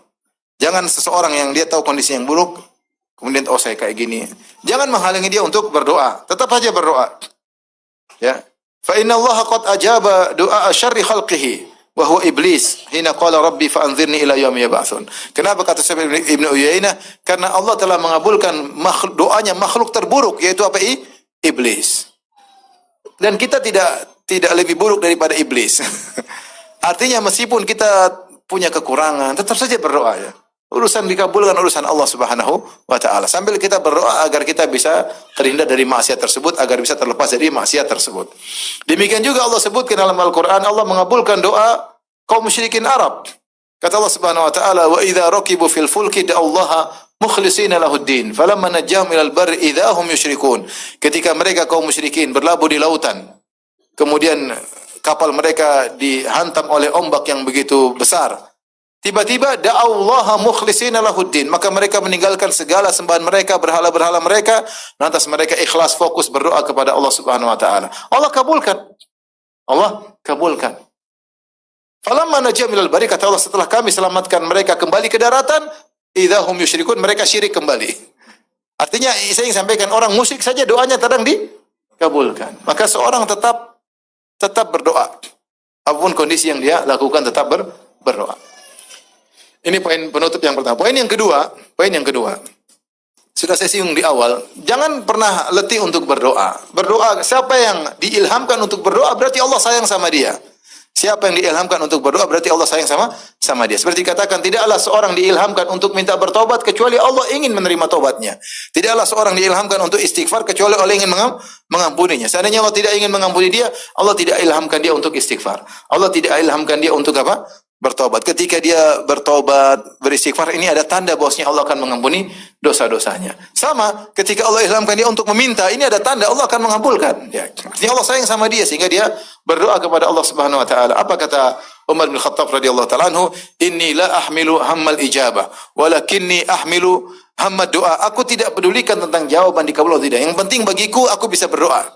Jangan seseorang yang dia tahu kondisi yang buruk kemudian saya kayak gini. Jangan menghalangi dia untuk berdoa. Tetap saja berdoa. Ya. Fa inna Allah qad ajaba du'a syarri khalqihi wa huwa iblis hina qala rabbi fa anzirni ila yaumi yab'atsun. Kenapa kata Sufyan Ibnu Uyainah? Karena Allah telah mengabulkan doanya makhluk terburuk, yaitu apa? Iblis. Dan kita tidak lebih buruk daripada iblis. Artinya meskipun kita punya kekurangan, tetap saja berdoa ya. Urusan dikabulkan urusan Allah Subhanahu wa taala. Sambil kita berdoa agar kita bisa terhindar dari maksiat tersebut, agar bisa terlepas dari maksiat tersebut. Demikian juga Allah sebutkan dalam Al-Qur'an, Allah mengabulkan doa kaum musyrikin Arab. Kata Allah Subhanahu wa taala, "Wa idza raqibu fil fulki da'allaha mukhlishina lahuddin, falamma najjahum ilal barri idza hum yusyrikun." Ketika mereka kaum musyrikin berlabuh di lautan, kemudian kapal mereka dihantam oleh ombak yang begitu besar. Tiba-tiba da'allaha mukhlishina lahuddin, maka mereka meninggalkan segala sembahan mereka, berhala-berhala mereka, lantas mereka ikhlas fokus berdoa kepada Allah Subhanahu wa taala. Allah kabulkan. Allah kabulkan. Falamma najjahum ilal barri, kata Allah, setelah kami selamatkan mereka kembali ke daratan, idza hum yusyrikun, mereka syirik kembali. Artinya saya ingin sampaikan, orang musyrik saja doanya terkadang dikabulkan. Maka seorang tetap berdoa. Apapun kondisi yang dia lakukan, tetap berdoa. Ini poin penutup yang pertama. Poin yang kedua. Sudah saya singgung di awal, jangan pernah letih untuk berdoa. Berdoa, siapa yang diilhamkan untuk berdoa berarti Allah sayang sama dia. Siapa yang diilhamkan untuk berdoa berarti Allah sayang sama dia. Seperti dikatakan, tidaklah seorang diilhamkan untuk minta bertobat kecuali Allah ingin menerima tobatnya. Tidaklah seorang diilhamkan untuk istighfar kecuali Allah ingin mengampuninya. Seandainya Allah tidak ingin mengampuni dia, Allah tidak ilhamkan dia untuk istighfar. Allah tidak ilhamkan dia untuk apa? Bertobat. Ketika dia bertobat, beristighfar, ini ada tanda bahwasanya Allah akan mengampuni dosa-dosanya. Sama, ketika Allah ilhamkan dia untuk meminta, ini ada tanda Allah akan mengabulkan. Ya. Artinya Allah sayang sama dia sehingga dia berdoa kepada Allah Subhanahu wa taala. Apa kata Umar bin Khattab radhiyallahu taala anhu? Inni la ahmilu hammal ijabah, walakinni ahmilu hammad doa. Aku tidak pedulikan tentang jawaban dikabul atau tidak. Yang penting bagiku aku bisa berdoa.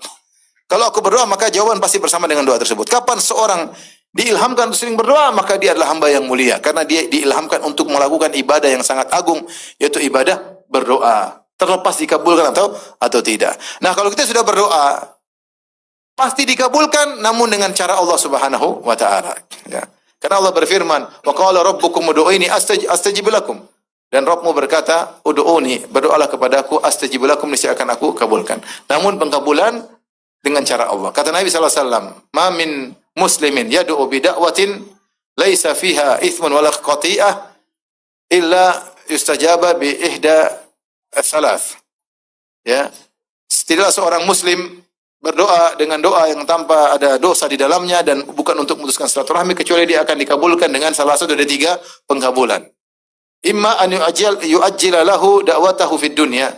Kalau aku berdoa maka jawaban pasti bersama dengan doa tersebut. Kapan seorang diilhamkan untuk sering berdoa, maka dia adalah hamba yang mulia. Karena dia diilhamkan untuk melakukan ibadah yang sangat agung, yaitu ibadah berdoa. Terlepas dikabulkan atau tidak. Nah, kalau kita sudah berdoa, pasti dikabulkan, namun dengan cara Allah Subhanahu wa taala. Ya. Karena Allah berfirman, "Wa qala rabbukum ud'uuni astajib lakum." Dan Rabbmu berkata, "Ud'uuni, berdoalah kepadaku, astajib lakum, niscaya akan aku kabulkan." Namun pengkabulan dengan cara Allah. Kata Nabi sallallahu alaihi wasallam, "Ma min muslimin yad'u bi da'watin laisa fiha ithmun wala qati'ah illa yustajaba bi ihda ats-tsalath." Ya. Tidaklah seorang muslim berdoa dengan doa yang tanpa ada dosa di dalamnya dan bukan untuk memutuskan silaturahmi kecuali dia akan dikabulkan dengan salah satu dari 3 pengkabulan. Imma an yu'ajjila lahu da'watahu fid dunya.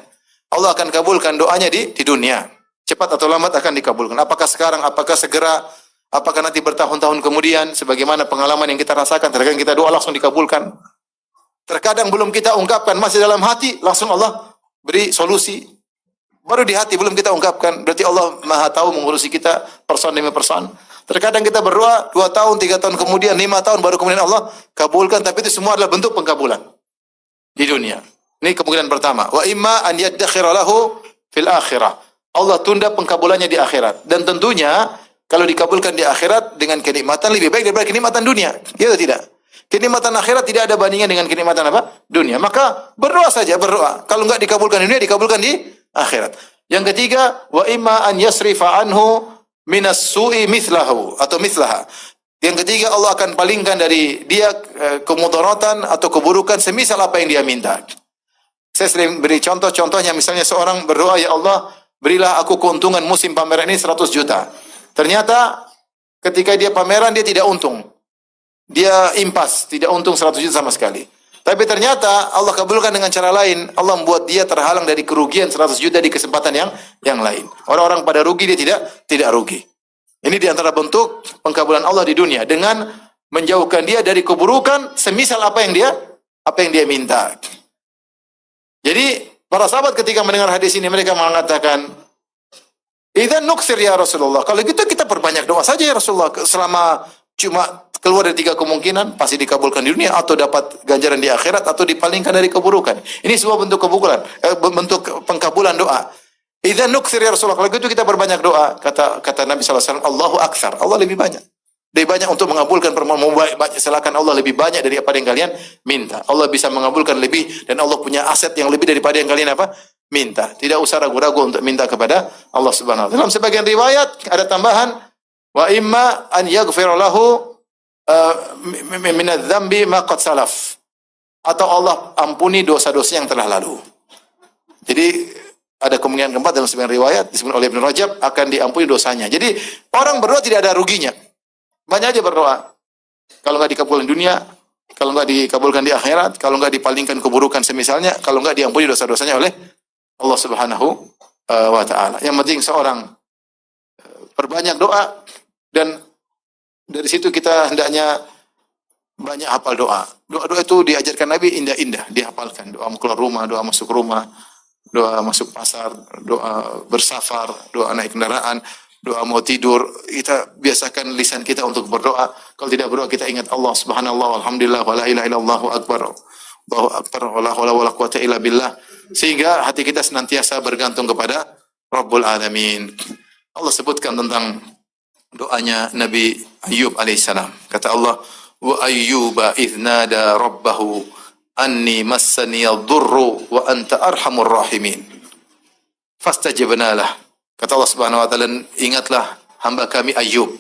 Allah akan kabulkan doanya di dunia. cepat atau lambat akan dikabulkan. Apakah sekarang, apakah segera, apakah nanti bertahun-tahun kemudian, sebagaimana pengalaman yang kita rasakan, terkadang kita doa langsung dikabulkan. Terkadang belum kita ungkapkan, masih dalam hati, langsung Allah beri solusi. Baru di hati, belum kita ungkapkan. Berarti Allah Maha tahu mengurusi kita person demi person. Terkadang kita berdoa 2 tahun, 3 tahun kemudian, 5 tahun, baru kemudian Allah kabulkan. Tapi itu semua adalah bentuk pengkabulan di dunia. Ini kemungkinan pertama. Wa imma an yaddakhira lahu fil akhirah. Allah tunda pengkabulannya di akhirat. Dan tentunya, kalau dikabulkan di akhirat dengan kenikmatan lebih baik daripada kenikmatan dunia. Ya atau tidak? Kenikmatan akhirat tidak ada bandingnya dengan kenikmatan apa? Dunia. Maka berdoa saja, berdoa. Kalau enggak dikabulkan di dunia, dikabulkan di akhirat. Yang ketiga, wa imma an yasrifa anhu minas su'i mithlahu atau mithlaha. Yang ketiga, Allah akan palingkan dari dia kemudaratan atau keburukan semisal apa yang dia minta. Saya sering beri contohnya, misalnya seorang berdoa, ya Allah, berilah aku keuntungan musim pameran ini 100 juta. Ternyata ketika dia pameran, dia tidak untung. Dia impas, tidak untung 100 juta sama sekali. Tapi ternyata Allah kabulkan dengan cara lain. Allah membuat dia terhalang dari kerugian 100 juta di kesempatan yang lain. Orang-orang pada rugi, dia tidak rugi. Ini di antara bentuk pengkabulan Allah di dunia dengan menjauhkan dia dari keburukan semisal apa yang dia minta. Jadi para sahabat ketika mendengar hadis ini, mereka mengatakan, "Idzan nuksir ya Rasulullah." Kalau gitu kita perbanyak doa saja ya Rasulullah, selama cuma keluar dari 3 kemungkinan, pasti dikabulkan di dunia, atau dapat ganjaran di akhirat, atau dipalingkan dari keburukan. Ini sebuah bentuk bentuk pengkabulan doa. Idzan nuksir ya Rasulullah. Kalau gitu kita perbanyak doa. Kata Nabi SAW, Allahu aktsar. Allah lebih banyak. Lebih banyak untuk mengabulkan permohonan. Silakan Allah lebih banyak dari apa yang kalian minta. Allah bisa mengabulkan lebih, dan Allah punya aset yang lebih daripada yang kalian minta. Tidak usah ragu-ragu untuk minta kepada Allah Subhanahu wa taala. Dalam sebagian riwayat ada tambahan, wa imma an yaghfira lahu min adz-dzambi ma qad salaf. Atau Allah ampuni dosa-dosa yang telah lalu. Jadi ada kemungkinan keempat dalam sebagian riwayat disebut oleh Ibnu Rajab, akan diampuni dosanya. Jadi orang berdoa tidak ada ruginya. Banyak aja berdoa. Kalau enggak dikabulkan di dunia, kalau enggak dikabulkan di akhirat, kalau enggak dipalingkan keburukan semisalnya, kalau enggak diampuni dosa-dosanya oleh Allah Subhanahu wa taala. Yang penting seorang perbanyak doa, dan dari situ kita hendaknya banyak hafal doa. Doa-doa itu diajarkan Nabi indah-indah, dihafalkan. Doa keluar rumah, doa masuk rumah, doa masuk pasar, doa bersafar, doa naik kendaraan, doa mau tidur. Kita biasakan lisan kita untuk berdoa. Kalau tidak berdoa, kita ingat Allah, subhanallah, alhamdulillah, wa la ilaha illallah, akbar. Allahu akbar, wa la haula wa la quwata illa billah. Sehingga hati kita senantiasa bergantung kepada Rabbul Alamin. Allah sebutkan tentang doanya Nabi Ayub alaihissalam. Kata Allah, wa ayyuba idh nada rabbahu anni massani yadurru wa anta arhamur rahimin. Fastajabna lah. Kata Allah Subhanahu wa taala, ingatlah hamba kami Ayub.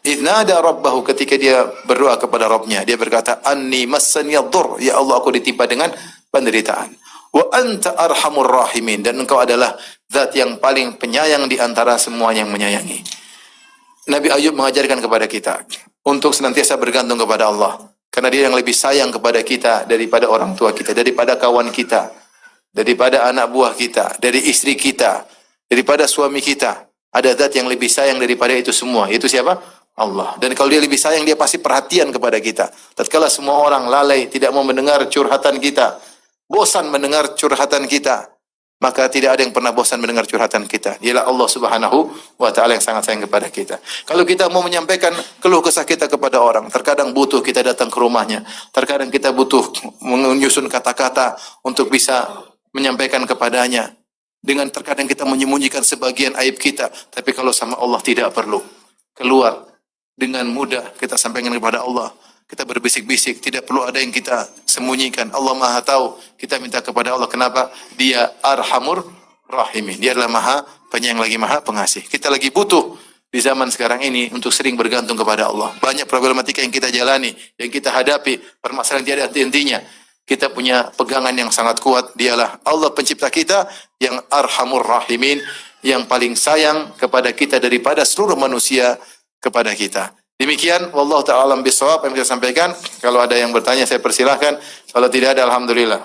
Idh nada rabbahu, ketika dia berdoa kepada Rabbnya, dia berkata, anni massani yadur, ya Allah, aku ditimpa dengan penderitaan. Wa anta arhamur rahimin, dan engkau adalah zat yang paling penyayang di antara semua yang menyayangi. Nabi Ayub mengajarkan kepada kita untuk senantiasa bergantung kepada Allah. Karena dia yang lebih sayang kepada kita daripada orang tua kita, daripada kawan kita, daripada anak buah kita, dari istri kita, daripada suami kita. Ada zat yang lebih sayang daripada itu semua. Itu siapa? Allah. Dan kalau dia lebih sayang, dia pasti perhatian kepada kita. Tatkala semua orang lalai, tidak mau mendengar curhatan kita, bosan mendengar curhatan kita, maka tidak ada yang pernah bosan mendengar curhatan kita. Dialah Allah Subhanahu wa taala yang sangat sayang kepada kita. Kalau kita mau menyampaikan keluh kesah kita kepada orang, terkadang butuh kita datang ke rumahnya. Terkadang kita butuh menyusun kata-kata untuk bisa menyampaikan kepadanya. Dengan terkadang kita menyembunyikan sebagian aib kita, tapi kalau sama Allah tidak perlu. Keluar dengan mudah kita sampaikan kepada Allah. Kita berbisik-bisik, tidak perlu ada yang kita sembunyikan. Allah Maha tahu. Kita minta kepada Allah. Kenapa? Dia Arhamur Rahimin. Dia adalah Maha Penyayang lagi Maha Pengasih. Kita lagi butuh di zaman sekarang ini untuk sering bergantung kepada Allah. Banyak problematika yang kita jalani, yang kita hadapi, permasalahan tiada henti-hentinya. Kita punya pegangan yang sangat kuat. Dialah Allah pencipta kita yang Arhamur Rahimin, yang paling sayang kepada kita daripada seluruh manusia kepada kita. Demikian, wallahu ta'ala alam bisawab yang saya sampaikan. Kalau ada yang bertanya, saya persilahkan. Kalau tidak ada, alhamdulillah.